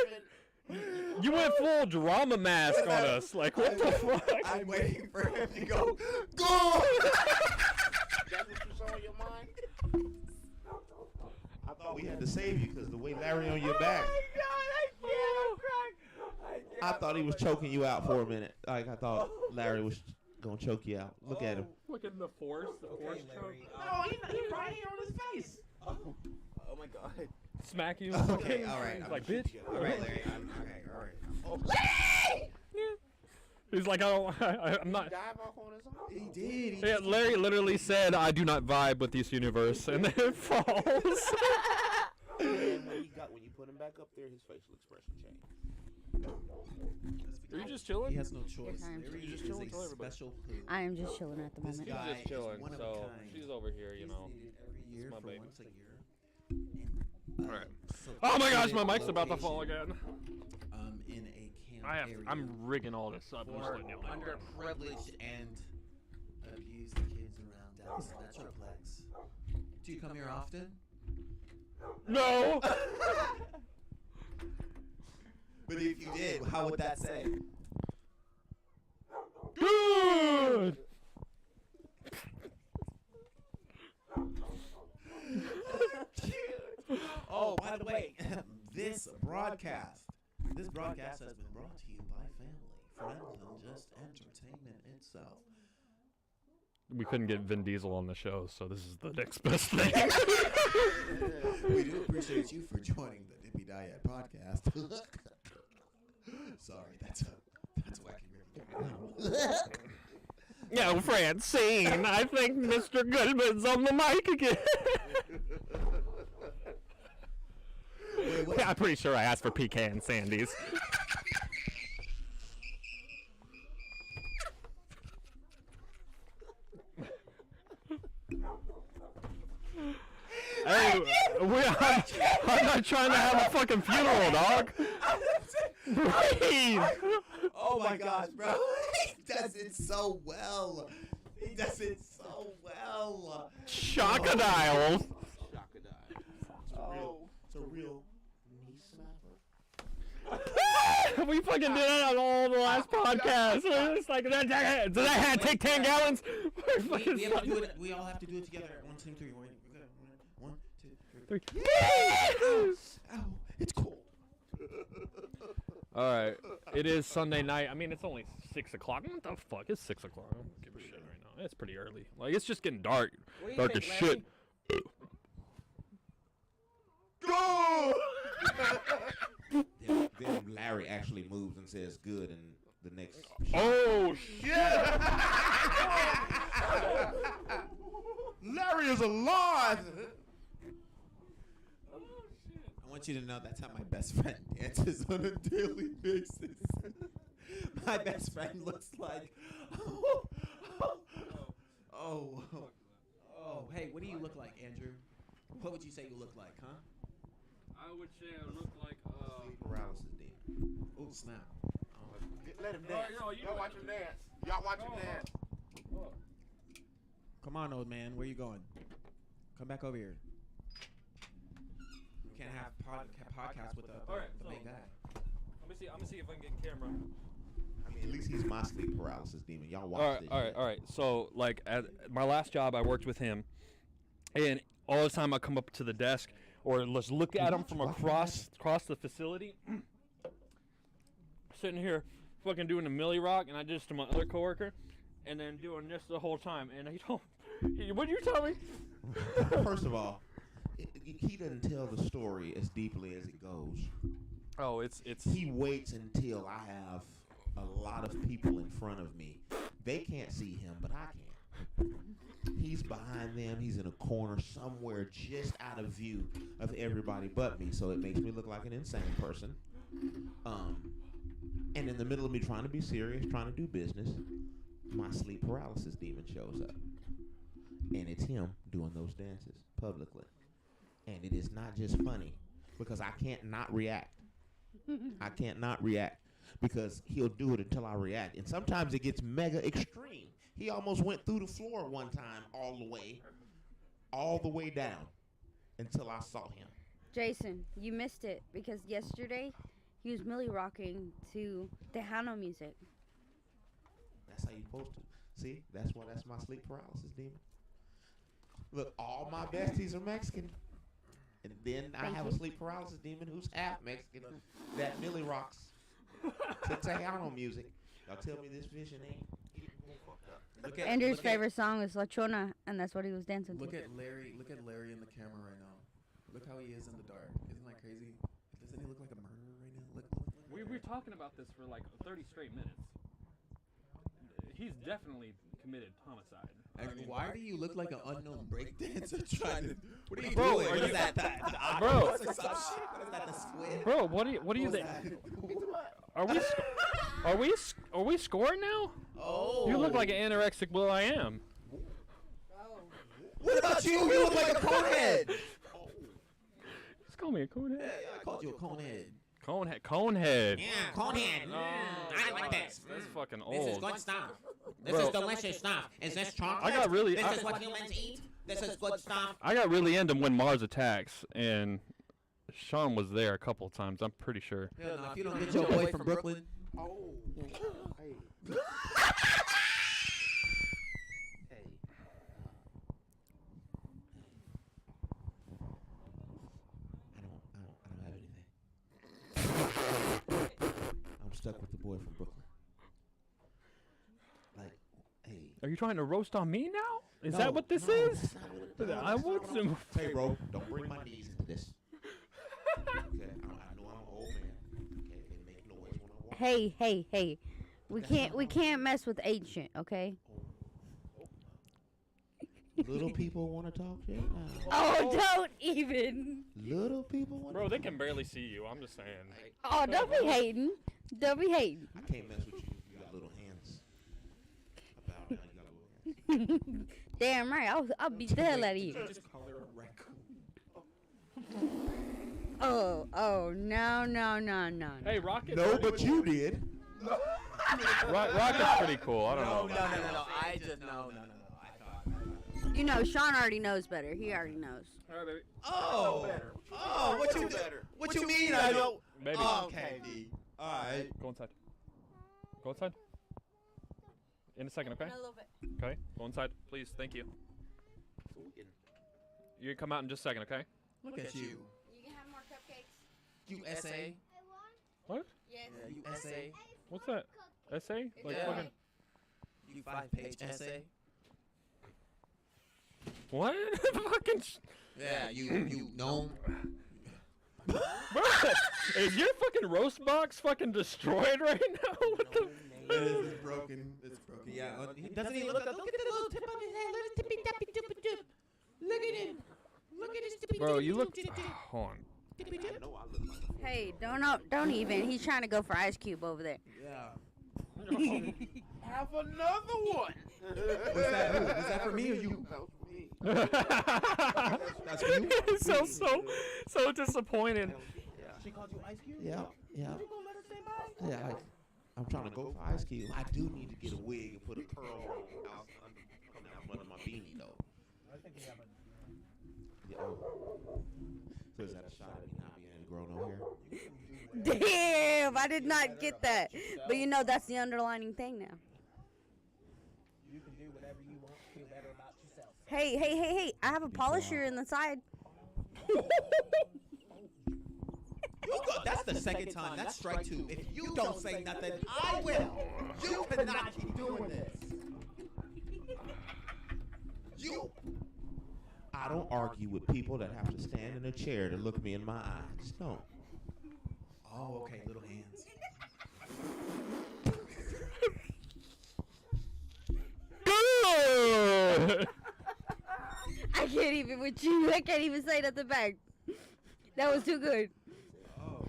You went full drama mask on us. Like, what the fuck? I'm waiting for him to go. Go! That's what you saw in your mind? I thought we had to save you because the way Larry on your back. I thought he was choking you out for a minute. Like, I thought Larry was going to choke you out. Look at him. Look at the force. The force Larry. No, he's right here on his face. Oh my God. smack you. Okay, all right. He's like, bitch. All right, Larry. All right. He's like, I'm not. Dive off on his own. He did. Yeah, Larry literally said, I do not vibe with this universe, and then it falls. And when you put him back up there, his facial expression changed. Are you just chilling? He has no choice. Yes, I am. Larry You just is chilling a till everybody- special who. I am just chilling at the This moment. guy She's just chilling, is one of a so kind. she's over here, you He's know. needed every year my for baby. once a year. Alright. So Oh my gosh, in my a mic's about to fall location, again. In a camp area I'm rigging all this up. I'm just for letting you know. underprivileged and abused kids around Dallas Metroplex. Do you come here often? No! But if you did, how would that say? Good! Oh, by the way, this broadcast has been brought to you by family, friends, and just entertainment itself. We couldn't get Vin Diesel on the show, so this is the next best thing. We do appreciate you for joining the Dippy Dyad podcast. Sorry, that's wacky. Yo, Francine, I think Mr. Goodman's on the mic again. I'm pretty sure I asked for pecan sandies. Hey, I'm not trying to have a fucking funeral, dog. Breathe. Oh my gosh, bro. He does it so well. He does it so well. Shockadile. It's a real knee slapper. We fucking did that on all the last podcasts. It's like, does that hat take 10 gallons? We have to do it. We all have to do it together. 1, 2, 3. 1, 2, 3. Ow, it's cold. All right, it is Sunday night. I mean, it's only 6 o'clock. What the fuck? It's 6 o'clock. I don't give a shit right now. It's pretty early. Like, it's just getting dark. Dark as shit. Go! then Larry actually moves and says good in the next shot. Oh, shit! Larry is alive! I want you to know that's how my best friend dances on a daily basis. My best friend looks like, Oh, hey, what do you look like, Andrew? What would you say you look like, huh? I would say I look like, Paralysis demon. Oh, snap. Let him dance. Y'all watch him dance. Y'all watch him dance. Come on, old man. Where you going? Come back over here. We can't have podcasts with the main guy. I'm gonna see if I can get camera. I mean, at least he's my sleep paralysis demon. Y'all watch this. All right. So, like, at my last job, I worked with him, and all the time I come up to the desk or let's look at him from across the facility. Sitting here, fucking doing a Millie Rock, and I did this to my other coworker, and then doing this the whole time. And he told, what'd you tell me? First of all, he doesn't tell the story as deeply as it goes. Oh, it's. He waits until I have a lot of people in front of me. They can't see him, but I can. He's behind them. He's in a corner somewhere just out of view of everybody but me. So it makes me look like an insane person. And in the middle of me trying to be serious, trying to do business, my sleep paralysis demon shows up. And it's him doing those dances publicly. And it is not just funny because I can't not react. I can't not react because he'll do it until I react. And sometimes it gets mega extreme. He almost went through the floor one time all the way down until I saw him. Jason, you missed it because yesterday he was Millie rocking to Tejano music. That's how you're supposed to. See, that's my sleep paralysis demon. Look, all my besties are Mexican. And then I have a sleep paralysis demon who's half Mexican that Millie rocks to Tejano music. Y'all tell me this vision ain't Andrew's favorite song is La Chona, and that's what he was dancing to. Look at Larry in the camera right now. Look how he is in the dark. Isn't that crazy? Doesn't he look like a murderer right now? Look We were talking about this for like 30 straight minutes. He's definitely committed homicide. Why do you look like an unknown breakdancer trying to? What are you Bro, doing? are What you- is that? The Bro. octopus or some shit? What is that? The squid? Bro, what do you think? Are we scoring now? Oh. You look like an anorexic Will I Am. What about you? You look like a conehead. Just call me a conehead. I called you a conehead. Conehead. Yeah, conehead. I like this. That's fucking old. This is good stuff. This Bro. is delicious stuff. Is this chocolate? I got really- This is what humans eat. This is good stuff. I got really into When Mars Attacks, and Sean was there a couple of times. I'm pretty sure. Hell no, if you don't get your boy from Brooklyn. Oh. Hey. I don't have anything. I'm stuck with the boy from Brooklyn. Like, hey. Are you trying to roast on me now? Is No, that what this no, is? that's not what it- I want some. Hey, bro, don't bring my knees into this. Okay, I know I'm an old man. Okay, they make noise when I walk. Hey. We can't mess with ancient, okay? Little people want to talk shit now. Oh, don't even. Little people want. Bro, they can barely see you. I'm just saying. Oh, don't be hating. Don't be hating. I can't mess with you. You got little hands. I bow down. You got little hands. Damn right. I'll beat the hell out of you. Just call her a raccoon. Oh, no. Hey, Rocket. No, but you did. Rocket's pretty cool. I don't know. No. I just no. I thought. You know, Sean already knows better. He already knows. All right, baby. Oh, what you mean? I don't. Baby. Okay, D. All right. Go inside. Go inside. In a second, okay? A little bit. Okay. Go inside, please. Thank you. You can come out in just a second, okay? Look at you. You can have more cupcakes. USA. What? Yes. Yeah, USA. What's that? Essay? Like Yeah. fucking. You 5-page essay. What? Fucking. Yeah, you know. Bro, is your fucking roast box fucking destroyed right now? What the? It's broken. It's broken. Yeah. Doesn't he look at the little tip on his head? Little tippy tappy dip dip. Look at him. Look at his tippy. Bro, you look. Hold on. Tippy dip. Hey, don't even. He's trying to go for Ice Cube over there. Yeah. Have another one. Was that for me or you? That's for you? It sounds so disappointed. She called you Ice Cube? Yeah. You gonna let her stay by? Yeah. I'm trying to go for Ice Cube. I do need to get a wig and put a curl out coming out under my beanie though. I think you have Yeah. So is that a shot at me not being able to grow no hair? Damn, I did not get that. But you know, that's the underlining thing now. You can do whatever you want. Feel better about yourself. Hey. I have a polisher in the side. That's the second time. That's strike two. If you don't say nothing, I will. You cannot keep doing this. You. I don't argue with people that have to stand in a chair to look me in my eyes. Just don't. Oh, okay. Little hands. Good. I can't even with you. I can't even say nothing back. That was too good. Oh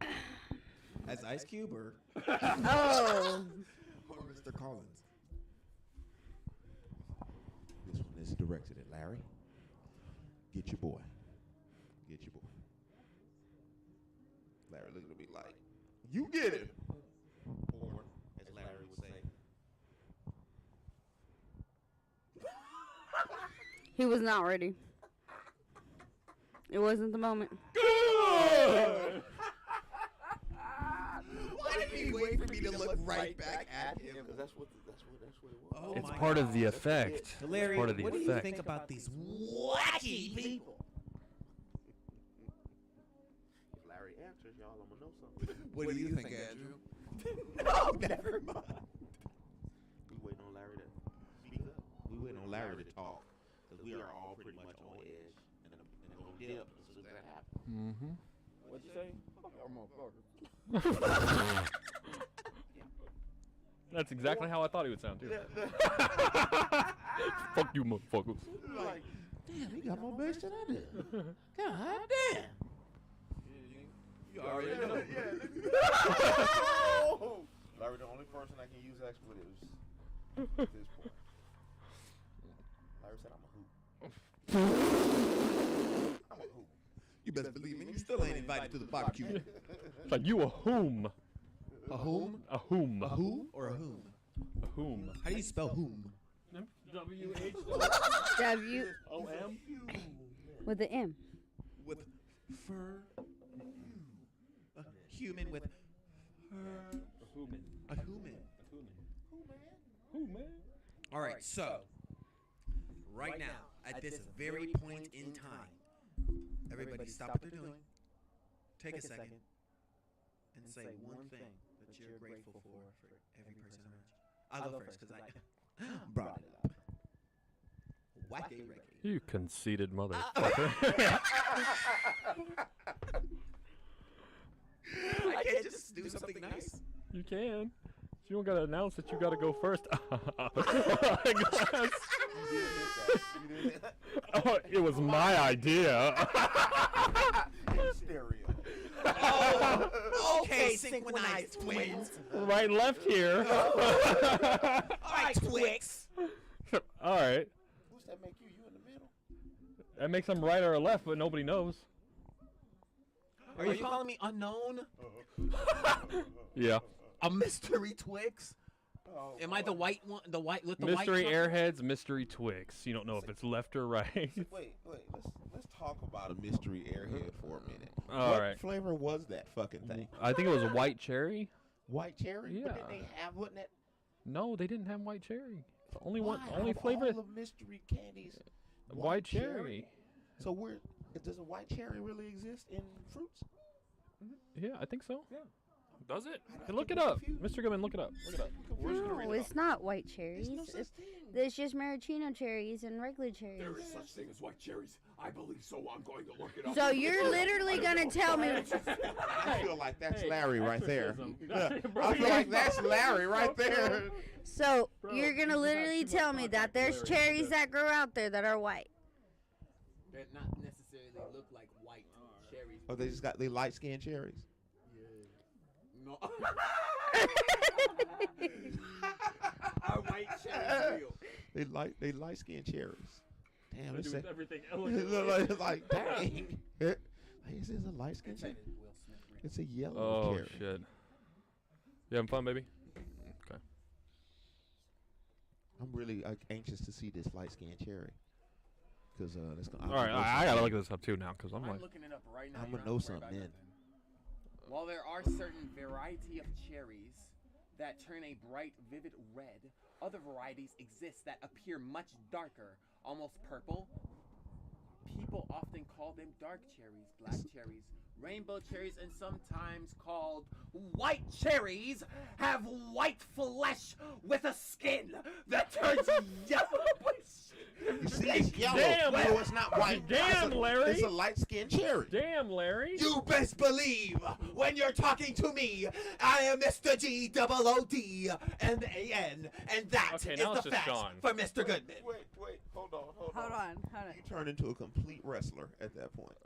man. As Ice Cube or Oh. or Mr. Collins. This one is directed at Larry. Get your boy. Get your boy. Larry looking at me like, you get it. Or, as Larry would say, He was not ready. It wasn't the moment. Why did he wait for me to look right back at him? Because that's what it was. Oh It's my part God. of the effect. Larry, Part of the what do you effect. think about these wacky people? If Larry answers, y'all, I'm gonna know something. What do you think, Andrew? No, never mind. We waiting on Larry to speak up. we waiting on Larry to talk. Because we are all pretty much on edge. And it's going to dip as soon as that happens. Mm-hmm. What'd you say? Fuck y'all motherfuckers. That's exactly how I thought he would sound too. Fuck you, motherfuckers. Like, Damn, he got more bass than I did. God damn. you already know. Larry, the only person that can use expletives at this point. Larry said, I'm a hoop. I'm a hoop. You best believe me. You still ain't invited to the barbecue. Like you a whom? A whom? A whom? A who or a whom? A whom? How do you spell whom? W W-H-O-M? with the M. With fur. A human with fur. A human. A human. Who, man? All right, so right now, at this very point in time, everybody stop what they're doing. Take a second and say one thing that you're grateful for every person around you. I'll go first because I brought it up. Wacky Ricky. You conceited motherfucker. I can't just do something nice. You can. It's You don't gotta announce that you gotta go first. Oh, it was my idea. In stereo. Oh, okay, synchronized twins. Right and left here. All right, Twix. All right. What's that make you? You in the middle? That makes them right or left, but nobody knows. Are you calling me unknown? Yeah. A mystery Twix? Am I the white one? The white with the Mystery white Airheads, Mystery Twix. You don't know if it's left or right. Wait. Let's talk about a mystery airhead for a minute. All what right. flavor was that fucking thing? I think it was white cherry. White cherry? Yeah. But didn't they have, wasn't that? No, they didn't have white cherry. The only Why? only Out of flavor. all the mystery candies. White cherry. So does a white cherry really exist in fruits? Yeah, I think so. Yeah. Does it? I Look get it up. confused. Mr. Goodman, look it up. Look it up. No, it's not white cherries. There's no such thing. There's just maraschino cherries and regular cherries. There is such thing as white cherries. I believe so. I'm going to look it up. So you're literally gonna tell me? I feel like that's Larry right there. Exorcism. I feel like that's Larry right there. So you're gonna literally tell me that there's cherries that grow out there that are white? That not necessarily look like white cherries. Oh, they light skinned cherries. No. Are white cherries real? They light skinned cherries. Damn, it's everything like dang. This is a light skinned cherry. It's a yellow Oh cherry. shit. You having fun, baby? Okay. I'm really anxious to see this light skinned cherry. Cause that's gonna. All right, I gotta look this up too now, cause I'm like. looking it up right now. I'm You gonna don't know have to worry something about then. nothing. While there are certain variety of cherries that turn a bright, vivid red, other varieties exist that appear much darker, almost purple. People often call them dark cherries, black cherries, rainbow cherries, and sometimes called white cherries have white flesh with a skin that turns yellow. You see, it's yellow. Damn, no, it's not white. Damn, Larry. It's a light skinned cherry. Damn, Larry. You best believe when you're talking to me, I am Mr. GOOD and the AN, and that Okay, is now it's the just facts Sean. for Mr. Goodman. Wait, hold on. Hold on. You turn into a complete wrestler at that point.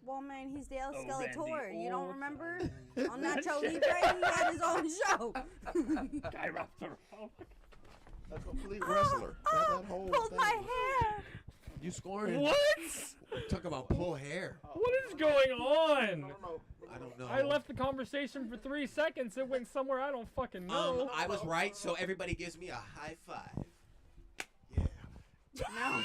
Well, man, he's the El Oh, Skeletor. Randy You don't Orton. remember? On Nacho Libre, he had his own show. Guy Raptor. A complete wrestler. That whole Pulled thing my was- hair. You scoring? What? Talk about pull hair. What is going on? I don't know. I left the conversation for 3 seconds. It went somewhere I don't fucking know. I was right, so everybody gives me a high five. Yeah. No.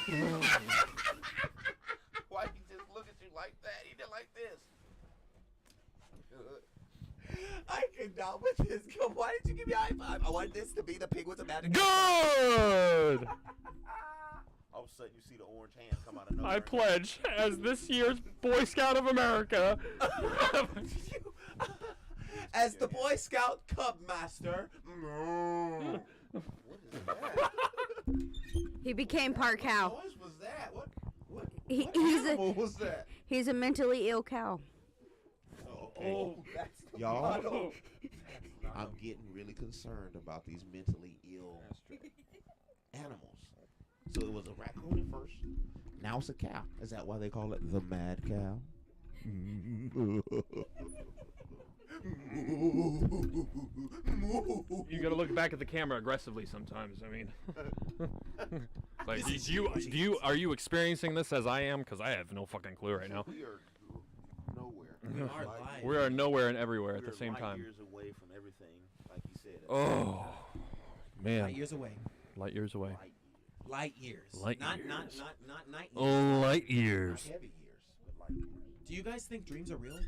Why he just look at you like that? He did like this. I could not with this. Why did you give me a high five? I wanted this to be the pig with the magic. Good. All of a sudden, you see the orange hand come out of nowhere. I pledge as this year's Boy Scout of America. As the Boy Scout Cub Master. What is that? He became part cow. What noise was that? What He's animal was that? He's a mentally ill cow. Oh, okay. That's Y'all, I'm getting really concerned about these mentally ill animals. So it was a raccoon at first. Now it's a cow. Is that why they call it the mad cow? You gotta look back at the camera aggressively sometimes. I mean, like, are you experiencing this as I am? Because I have no fucking clue right now. We are nowhere. We are live. We are nowhere and everywhere at the We're same light time. years away from everything, like you said. Oh, man, Light years away. light years away. Light years. Light not years. Not night years. Oh, light Not years. heavy years, but light years. Do you guys think dreams are real?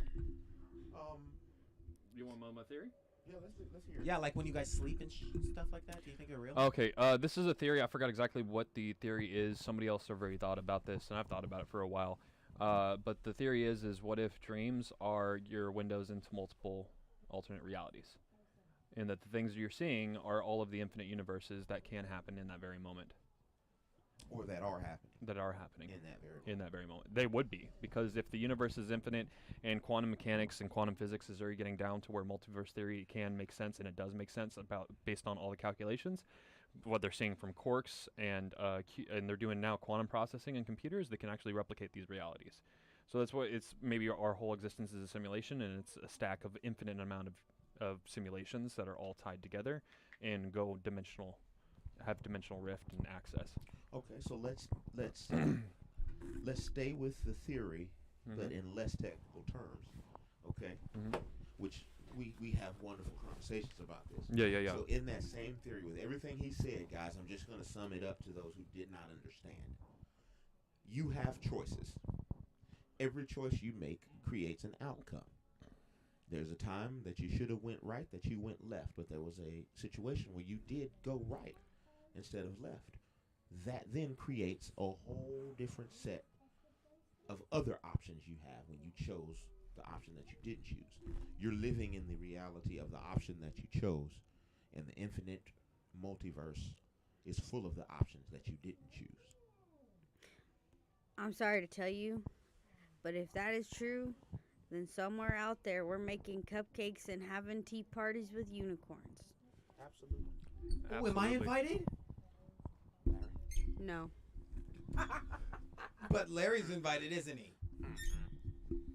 You want my theory? Yeah, let's hear it. Yeah, like when you guys sleep and stuff like that. Do you think they're real? Okay, this is a theory. I forgot exactly what the theory is. Somebody else already thought about this, and I've thought about it for a while. But the theory is what if dreams are your windows into multiple alternate realities, and that the things you're seeing are all of the infinite universes that can happen in that very moment. Or that are happening. That are happening In that very moment. in that very moment. They would be, because if the universe is infinite and quantum mechanics and quantum physics is already getting down to where multiverse theory can make sense, and it does make sense based on all the calculations, what they're seeing from quarks and they're doing now quantum processing in computers that can actually replicate these realities. So that's what it's maybe our whole existence is a simulation, and it's a stack of infinite amount of simulations that are all tied together and have dimensional rift and access. Okay, so let's let's stay with the theory, but in less technical terms. Okay, which we have wonderful conversations about this. Yeah. So in that same theory, with everything he said, guys, I'm just going to sum it up to those who did not understand. You have choices. Every choice you make creates an outcome. There's a time that you should have went right, that you went left, but there was a situation where you did go right instead of left. That then creates a whole different set of other options you have when you chose the option that you didn't choose. You're living in the reality of the option that you chose, and the infinite multiverse is full of the options that you didn't choose. I'm sorry to tell you, but if that is true, then somewhere out there we're making cupcakes and having tea parties with unicorns. Absolutely. Oh, am I invited? No. But Larry's invited, isn't he?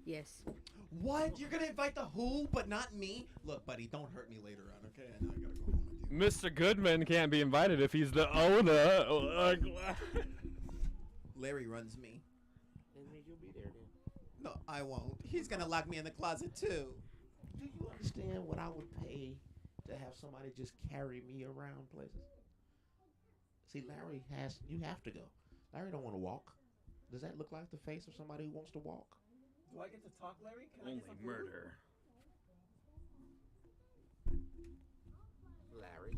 Yes. What? You're gonna invite the Who, but not me? Look, buddy, don't hurt me later on, okay? I know I gotta go home with you. Mr. Goodman can't be invited if he's the owner. Larry runs me. And then you'll be there then. No, I won't. He's gonna lock me in the closet too. Do you understand what I would pay to have somebody just carry me around places? See, you have to go. Larry don't want to walk. Does that look like the face of somebody who wants to walk? Do I get to talk, Larry? Can I Only get some food? murder. Larry.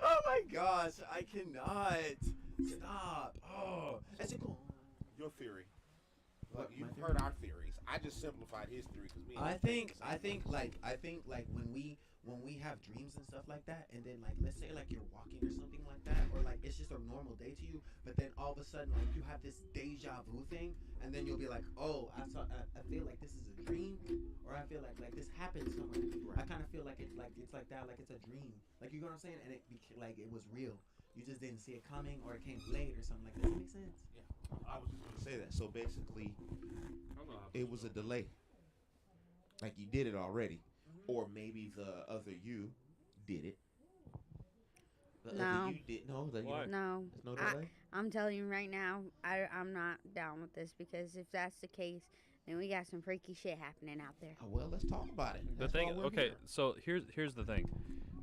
Oh my gosh, I cannot. Stop. Oh. That's Your theory. What, Look, you've my heard our theories. I just simplified his theory because me. And I him think the same like when we have dreams and stuff like that, and then like let's say like you're walking or something like that, or like it's just a normal day to you, but then all of a sudden like you have this deja vu thing, and then you'll be like, oh, I feel like this is a dream, or I feel like this happened somewhere. I kind of feel like it's like that, like it's a dream, like you know what I'm saying, and like it was real. You just didn't see it coming, or it came late, or something like that. Does that make sense? Yeah, I was just going to say that. So basically, it was a delay. Like you did it already, or maybe the other you did it. The No. other you did Why? No. There's no delay. I'm telling you right now, I'm not down with this, because if that's the case, then we got some freaky shit happening out there. Oh, well, let's talk about it. The That's thing, why we're okay, here. so here's the thing,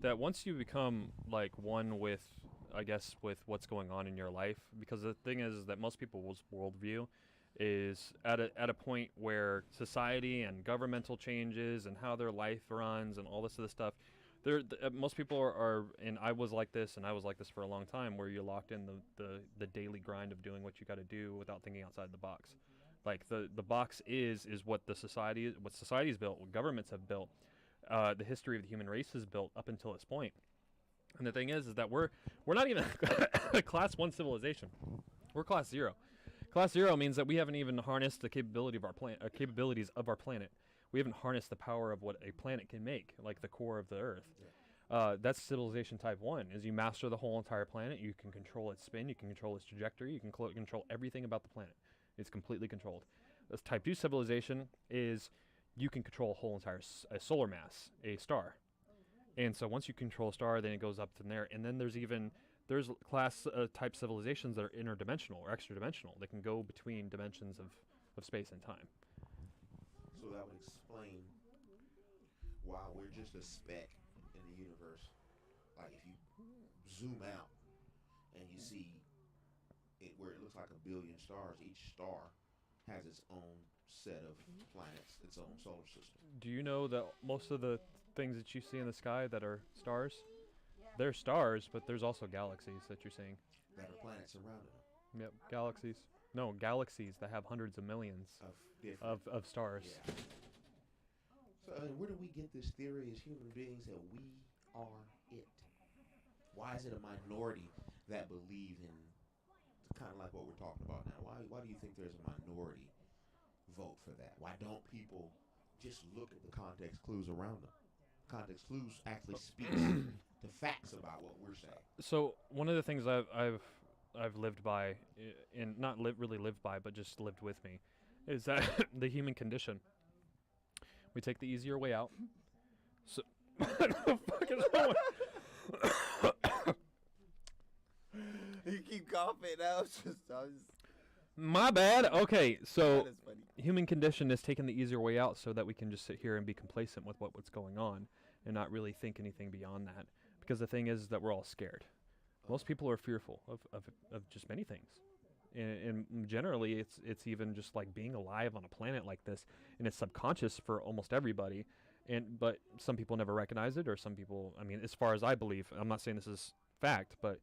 that once you become like one with, I guess, with what's going on in your life, because the thing is that most people's worldview is at a point where society and governmental changes and how their life runs and all this other stuff, most people are, and I was like this for a long time, where you're locked in the daily grind of doing what you got to do without thinking outside the box. Like the box is what society's built, what governments have built, the history of the human race is built up until this point. And the thing is that we're not even a class 1 civilization. We're class 0. Class 0 means that we haven't even harnessed the capabilities of our planet. We haven't harnessed the power of what a planet can make, like the core of the Earth. That's civilization type 1. Is you master the whole entire planet. You can control its spin. You can control its trajectory. You can control everything about the planet. It's completely controlled. This type 2 civilization is you can control a whole entire solar mass, a star. And so once you control a star, then it goes up from there. And then there's class type civilizations that are interdimensional or extra dimensional. They can go between dimensions of space and time. So that would explain why we're just a speck in the universe. Like if you zoom out and you see it where it looks like a billion stars, each star has its own set of planets, its own solar system. Do you know that most of the things that you see in the sky that are stars, They're stars, but there's also galaxies that you're seeing. That are planets surrounding them. Yep, galaxies. No, galaxies that have hundreds of millions Of different. of stars. Yeah. So where do we get this theory as human beings that we are it? Why is it a minority that believe in kind of like what we're talking about now? Why do you think there's a minority vote for that? Why don't people just look at the context clues around them? Context clues actually speaks to facts about what we're saying. So one of the things I've lived by, and not really lived by, but just lived with me, is that the human condition. We take the easier way out. So what the fuck is wrong? You keep coughing. I was just My bad. Okay, so that is funny. human condition is taking the easier way out so that we can just sit here and be complacent with what's going on and not really think anything beyond that. Because the thing is that we're all scared. Most people are fearful of just many things. And generally, it's even just like being alive on a planet like this, and it's subconscious for almost everybody. But some people never recognize it, or some people, I mean, as far as I believe, I'm not saying this is fact, but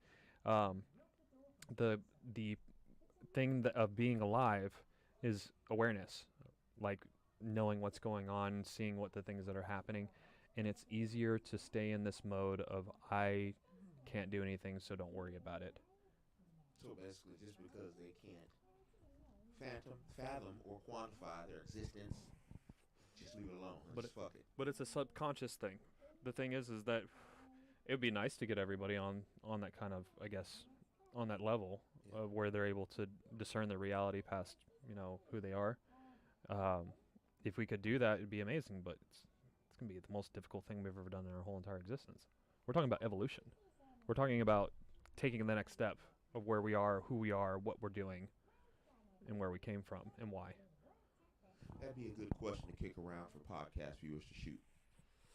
the thing of being alive is awareness, like knowing what's going on, seeing what the things that are happening, and it's easier to stay in this mode of I can't do anything, so don't worry about it. So basically, just because they can't fathom or quantify their existence, just leave it alone. Just fuck it. But it's a subconscious thing. The thing is that it would be nice to get everybody on that kind of, I guess, on that level of where they're able to discern the reality past, who they are. If we could do that, it'd be amazing. But it's gonna be the most difficult thing we've ever done in our whole entire existence. We're talking about evolution. We're talking about taking the next step of where we are, who we are, what we're doing, and where we came from and why. That'd be a good question to kick around for podcast viewers to shoot.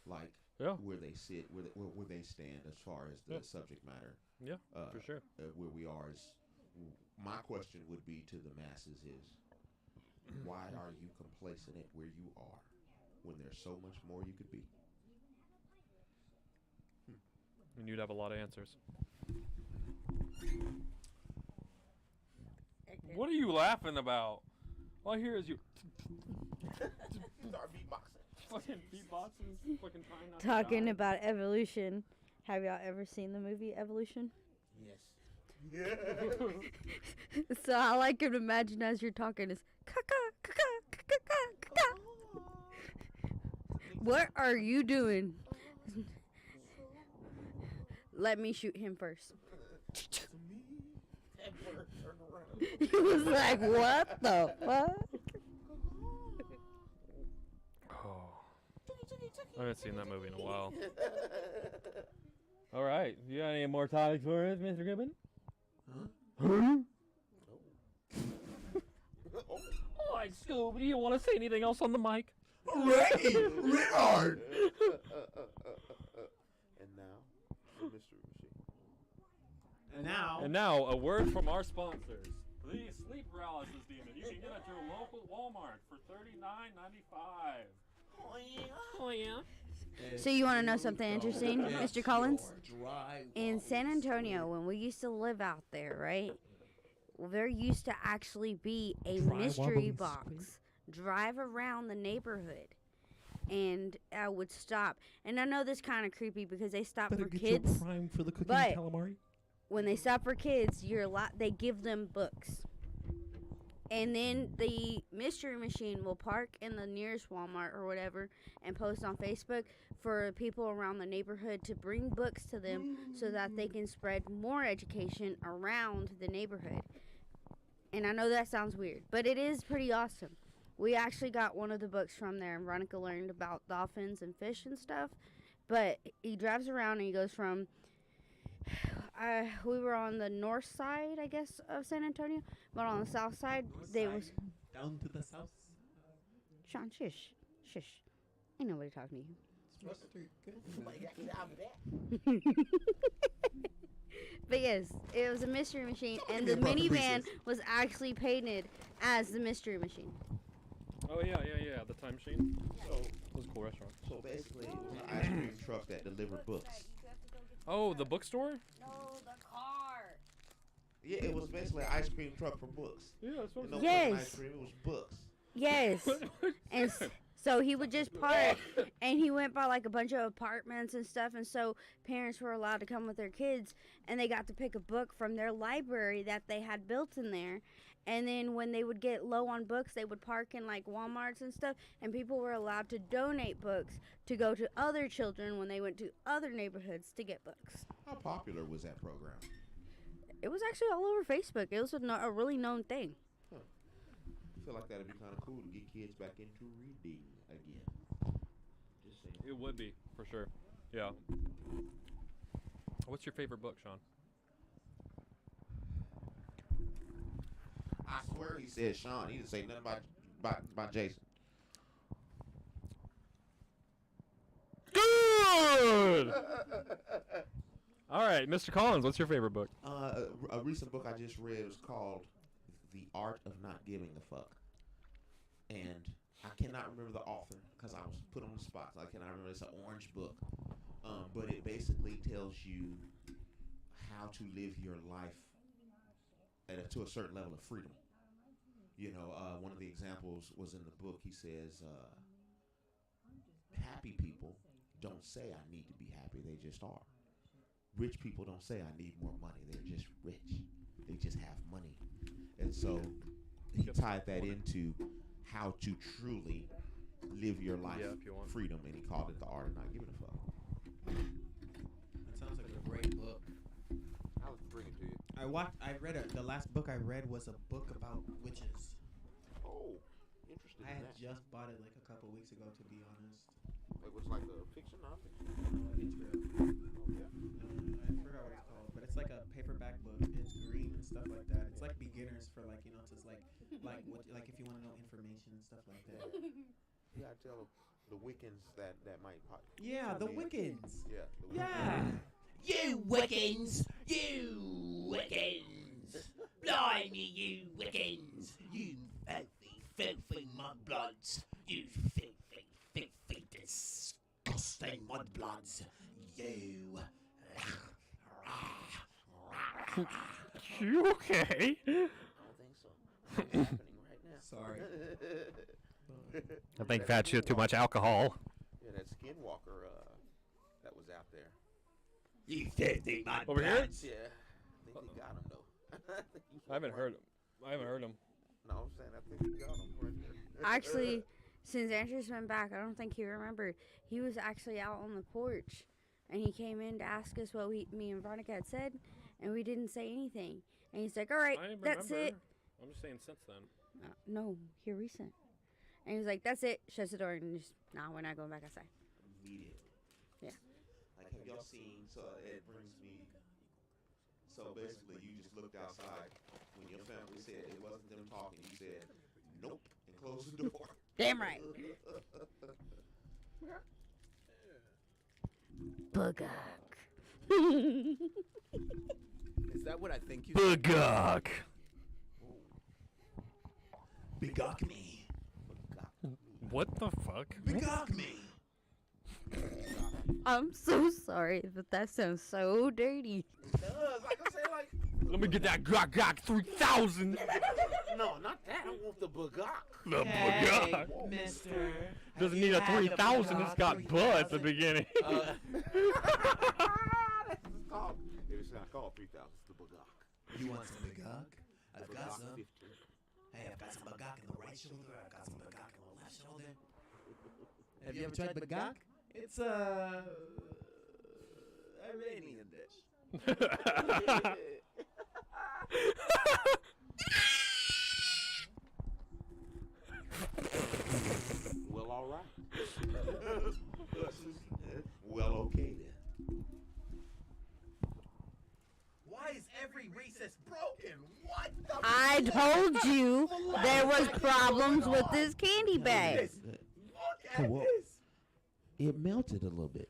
Like where they sit, where they stand as far as the subject matter. Yeah, for sure. Where we are is, my question would be to the masses is, why are you complacent at where you are when there's so much more you could be? And you'd have a lot of answers. What are you laughing about? All I hear is you. Start beatboxing. Fucking beatboxing. Fucking trying not to Talking die. about evolution. Have y'all ever seen the movie Evolution? Yes. So all I can imagine as you're talking is caca, caca, caca, caca, caca. What are you doing? Let me shoot him first. He was like, what the fuck? Oh. I haven't seen that movie in a while. All right. You got any more topics for us, Mr. Goodman? Huh? All right, Scoob, do you want to say anything else on the mic? Ready, Renard. And now, the mystery machine. And now, now, a word from our sponsors. The sleep paralysis demon. You can get at your local Walmart for $39.95. Oh yeah. So you want to know something interesting, Mr. Collins? In San Antonio, when we used to live out there, right? Well, there used to actually be a mystery box drive around the neighborhood, and I would stop. And I know this is kind of creepy because they stop for kids. Prime for the cooking but calamari. when they stop for kids, they give them books. And then the mystery machine will park in the nearest Walmart or whatever and post on Facebook for people around the neighborhood to bring books to them so that they can spread more education around the neighborhood. And I know that sounds weird, but it is pretty awesome. We actually got one of the books from there, and Veronica learned about dolphins and fish and stuff. But he drives around and he goes from... we were on the north side, I guess, of San Antonio, but on the south side, was down to the south. Sean, shush, shush. Ain't nobody talking to you. But yes, it was a mystery machine, and the minivan was actually painted as the mystery machine. Oh yeah, the time machine. So it was a cool restaurant. So basically, it was an ice cream truck that delivered books. Oh, the bookstore? No, the car. Yeah, it was basically an ice cream truck for books. Yeah, that's what And no Yes. fucking ice cream, it was books. Yes. And so he would just park, and he went by like a bunch of apartments and stuff, and so parents were allowed to come with their kids, and they got to pick a book from their library that they had built in there. And then when they would get low on books, they would park in like Walmarts and stuff, and people were allowed to donate books to go to other children when they went to other neighborhoods to get books. How popular was that program? It was actually all over Facebook. It was a really known thing. I feel like that'd be kind of cool to get kids back into reading again. Just saying. It would be, for sure. Yeah. What's your favorite book, Sean? I swear he said Sean. He didn't say nothing about Jason. Good! All right, Mr. Collins, what's your favorite book? A recent book I just read was called The Art of Not Giving a Fuck. And I cannot remember the author because I was put on the spot. So I cannot remember. It's an orange book. But it basically tells you how to live your life to a certain level of freedom. You know, one of the examples was in the book. He says, happy people don't say I need to be happy. They just are. Rich people don't say I need more money. They're just rich. They just have money. And so he tied that into how to truly live your life freedom, and he called it The Art of Not Giving a Fuck. That sounds like a great book. I'll bring it to you. I read the last book I read was a book about witches. Oh, interesting. I had just bought it like a couple weeks ago, to be honest. It was like a fiction, non-fiction. It's real. Yeah. I forgot what it's called, but it's like a paperback book. It's green and stuff like that. It's like beginners for like, you know, just like what, like if you want to know information and stuff like that. Yeah, I tell the Wiccans that might pop. Yeah, the Wiccans. Yeah. Yeah. You Wiccans! You Wiccans! Blimey, you Wiccans! You filthy, filthy mudbloods! You filthy, filthy, disgusting mudbloods! You... You okay? I don't think so. It's happening right now. Sorry. I think Fat shit too much alcohol. Yeah, that Skinwalker that was out there. You filthy mudbloods! Over here? Yeah, I think he got him though. I haven't heard him. No, I'm saying I think he got him right there. Actually, since Andrew's been back, I don't think he remembered. He was actually out on the porch, and he came in to ask us what me and Veronica had said, and we didn't say anything. And he's like, all right, that's it. I'm just saying since then. No, here recent. And he was like, that's it. Shuts the door and just, nah, we're not going back outside. Immediately. Yeah. Like, have y'all seen, so it brings me, so basically you just looked outside when your family said it wasn't them talking, you said, nope, and closed the door. Damn right. Bugok. Is that what I think you Bugok. Begawk me! What the fuck? Begawk me! I'm so sorry, but that sounds so dirty. It does, like I say, like, Let me get that Gok 3000. no, not that, I want the Bugok. The Hey, Bugok. mister. Doesn't need a 3000. It's got butt at the beginning. It's not called 3,000, it's the Bugok. You want some Begawk? I've got Bugok some. 15. Hey, I've got some Begawk in the right shoulder. I've got some Begawk in the left shoulder. Have you ever tried Begawk? It's a Iranian dish. Well, all right. Well, okay then. Why is every recess broken? What the I told you there was problems with this candy bag. Look at Well, this! it melted a little bit.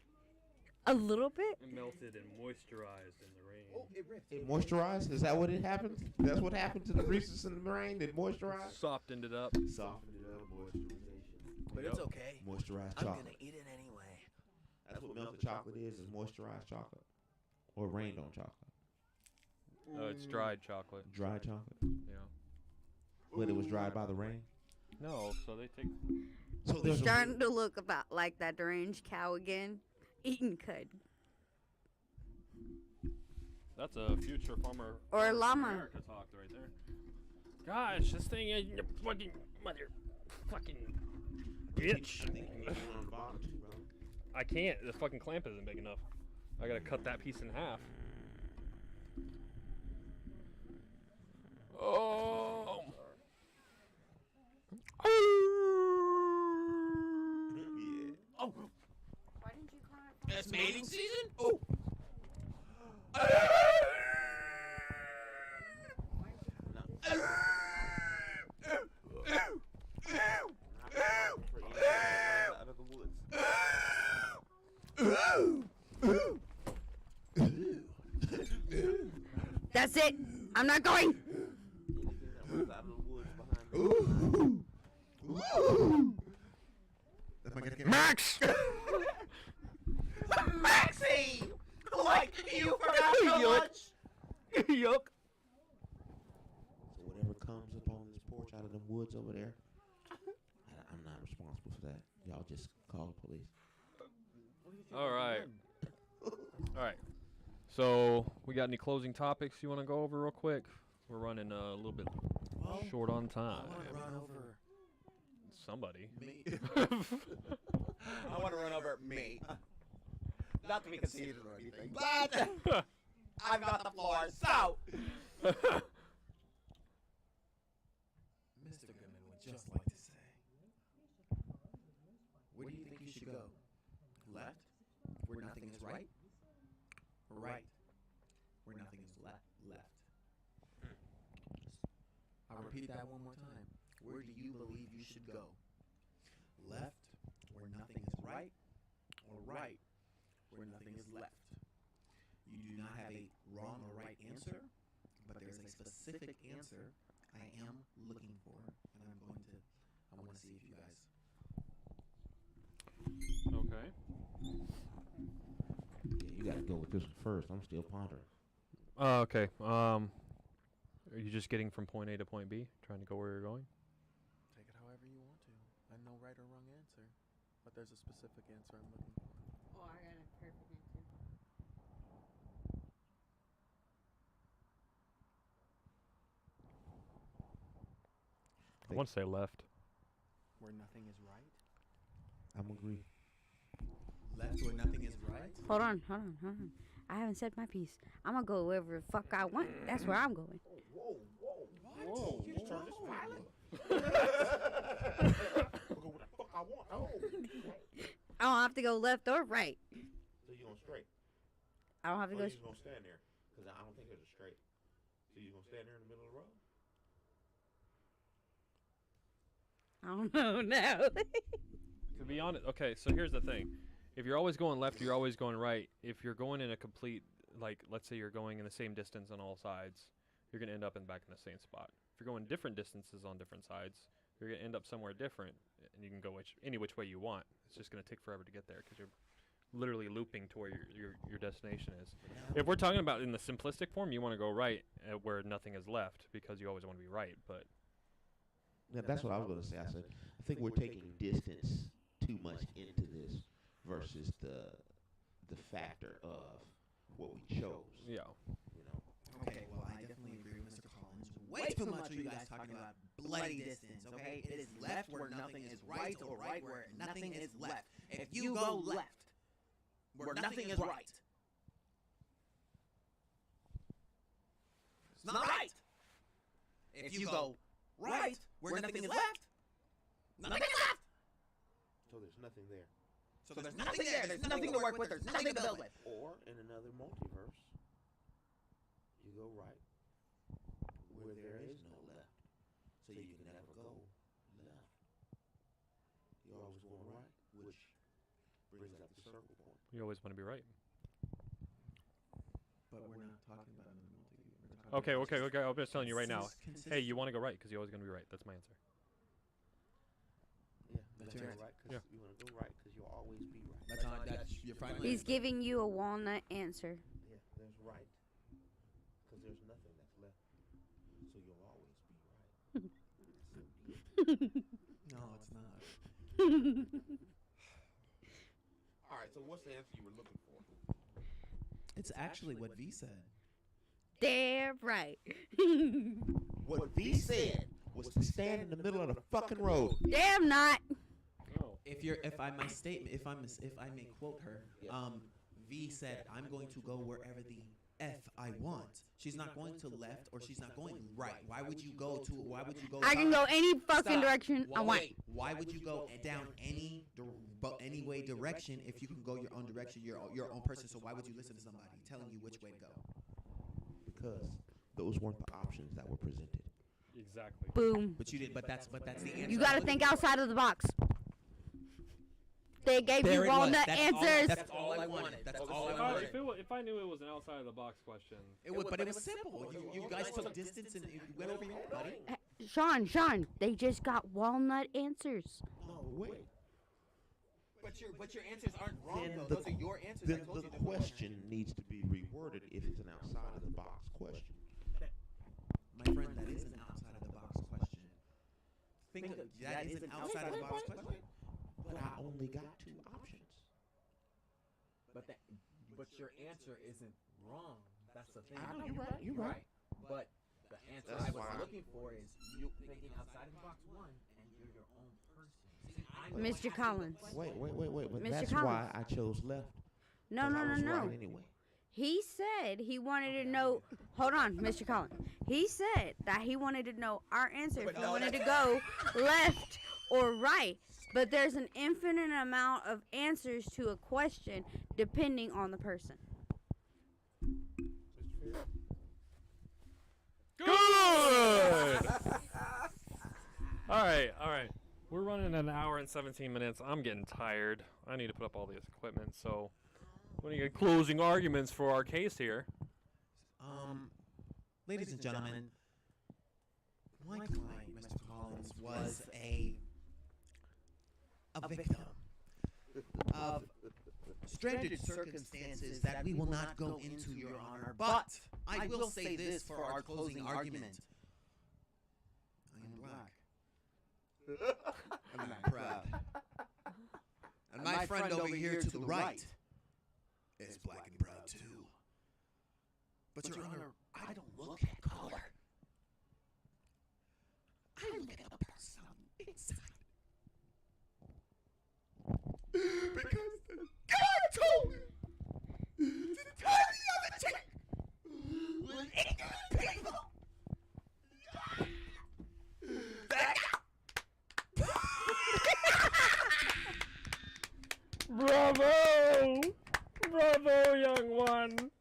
A little bit? It melted and moisturized in the rain. Oh, it ripped. It moisturized? Is that what it happened? That's what happened to the Reese's in the rain? It moisturized? Softened it up. Softened it up, moisturization. But it's okay. Moisturized I'm chocolate. gonna eat it anyway. That's what melted chocolate is moisturized chocolate. Or rained on chocolate? It's dried chocolate. Dried chocolate? Yeah. But it was dried by the rain? No, so they take. So He's there's a starting to look about like that deranged cow again, eating cud. That's a future farmer. Or from llama. America talked right there. Gosh, this thing is fucking mother, fucking bitch. I think you need one on the bottom too, bro. I can't. The fucking clamp isn't big enough. I gotta cut that piece in half. Oh. Yeah. Oh, Why didn't you call it? it's mating season. Oh. Out of the woods. That's it. I'm not going. Anything that was out of the woods behind Am I gonna get Max! Maxie, like you forgot your lunch. Yuck. So whatever comes up on this porch out of them woods over there, I'm not responsible for that. Y'all just call the police. All right. All right. So, we got any closing topics you want to go over real quick? We're running a little bit short on I time. want to run over Somebody. me. I want to run over me. Not to be conceited or anything, but I've got the floor. So, Mr. Goodman would just like to say, where do you think you should go? Left, where nothing is right, or right, where nothing is left? I'll repeat that one more time. Where do you believe you should go? Left, where nothing is right, or right, where nothing is left? You do not have a wrong or right answer, but there's a specific answer I am looking for, and I want to see if you guys. Okay. Yeah, you gotta go with this one first. I'm still pondering. Okay. Are you just getting from point A to point B? Trying to go where you're going? Take it however you want to. I no right or wrong answer, but there's a specific answer I'm looking for. Oh, I got a perfect answer. I want to say left. Where nothing is right? I'm agree. Left where nothing is right? Hold on. I haven't said my piece. I'm gonna go wherever the fuck I want. That's where I'm going. Whoa. You just turned this violent. Go where the fuck I want. Oh. I don't have to go left or right. So you going straight? I don't have to Or go. you just gonna stand there? Because I don't think there's a straight. So you gonna stand there in the middle of the road? I don't know now. To be honest, okay, so here's the thing. If you're always going left, you're always going right. If you're going in a complete, like, let's say you're going in the same distance on all sides, you're going to end up back in the same spot. If you're going different distances on different sides, you're going to end up somewhere different, and you can go any which way you want. It's just going to take forever to get there because you're literally looping to where your destination is. If we're talking about in the simplistic form, you want to go right where nothing is left because you always want to be right, but... Yeah, that's what I was gonna say. I said I think we're taking distance too much into this versus the factor of what we chose. Yeah. You know. Okay, well, I definitely agree with Mr. Collins. Way too much of you guys talking about bloody distance, okay? It is left where nothing is right or right where nothing is left. If you go left where nothing is right, it's not right. If you go right where nothing is left, nothing is left. So there's nothing there. So there's nothing there. There's nothing to work with. There's nothing to build with. Or in another multiverse, you go right where there is no left. So you can never go left. You're always going right, which brings up the circle point. You always want to be right. But we're not talking about another multi. Okay. I'm just telling you right now. Hey, you want to go right because you're always going to be right. That's my answer. Yeah, That's you your want to answer. go right because you want to go right because you'll always be right. That's your final He's giving you a walnut answer. Yeah, right, because there's nothing that's left. So you'll always be right. No, it's not. All right, so what's the answer you were looking for? It's actually what V said. Damn right. What V said was to stand in the middle of the fucking road. Damn not. If I may quote her, V said, "I'm going to go wherever the F I want." She's not going to left or she's not going right. Why would you go? I can go any fucking direction I want. Wait, why would you go down any way direction if you can go your own direction, your own person? So why would you listen to somebody telling you which way to go? Because those weren't the options that were presented. Exactly. Boom. But you did. But that's the answer. You gotta think outside of the box. They gave There you it was. walnut answers. That's all I wanted. That's all I wanted. If I knew it was an outside of the box question, But it was simple. You guys took distance and you went over your head, buddy. Sean, they just got walnut answers. No, wait. But your answers aren't wrong, Then though. Those are your answers. Then the question needs to be reworded if it's an outside of the box question. My friend, that is an outside of the box question. Think of that is an outside of the box question. But I only got 2 options. But your answer isn't wrong. That's the thing. I know, you're right. But the answer That's I was fine. looking for is you thinking outside of the box one, and you're your own person. See, Mr. Collins. Wait. But Mr. that's Collins. why I chose left. No. 'Cause I was right anyway. He said he wanted to know. Hold on, Mr. Collins. He said that he wanted to know our answer if he wanted to go left or right. But there's an infinite amount of answers to a question depending on the person. good. All right. We're running an hour and 17 minutes. I'm getting tired. I need to put up all this equipment. So, what are your closing arguments for our case here? Ladies and gentlemen, my client, Mr. Collins, was a victim of strange circumstances that we will not go into, Your Honor. But I will say this for our closing argument. I am black. I'm not proud. And my friend over here to the right is black and proud too. But Your Honor, I don't look at color. I look at the person inside. Because God told me to tell the other chick with ignorant people that Bravo, young one.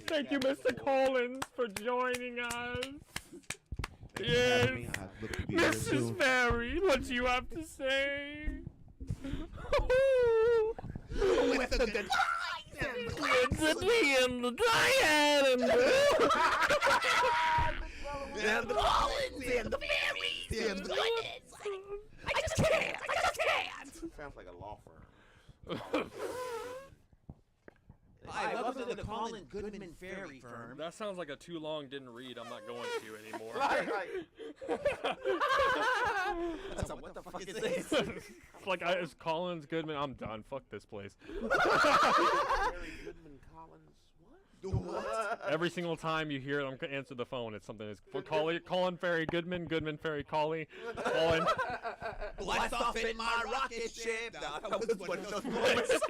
Thank you, Mr. Collins, for joining us. Yes, Mrs. Ferry, what do you have to say? with the Dippy and the Dyad and the Collins and the Ferries and the Goodmans. I just can't. Sounds like a law firm. Hi, welcome to the Collins Goodman Ferry firm. That sounds like a too long didn't read. I'm not going to anymore. What the fuck is this? It's like it's Collins Goodman. I'm done. Fuck this place. Goodman Collins, What? Every single time you hear it, I'm gonna answer the phone. It's something. It's Colin Ferry Goodman, Goodman Ferry Collie, Colin. Blast off in my rocket ship. That was one of those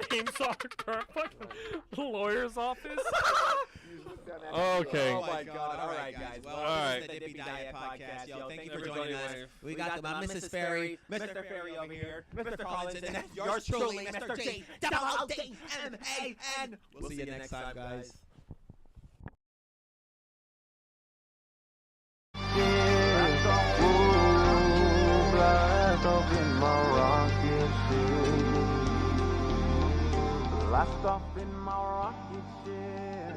Theme song. Fucking lawyer's office. Okay. Oh my God! All right, guys. Well, All this is the Dippy Dyad podcast, yo. Thank you for Everybody joining us. wave. We got Mrs. Ferry, Mr. Ferry over here, Mr. Collins, and yours truly, Mr. J. W-O-D-M-A-N. We'll see you next time, guys. Blast off in my rocket ship. Blast off in my rocket ship.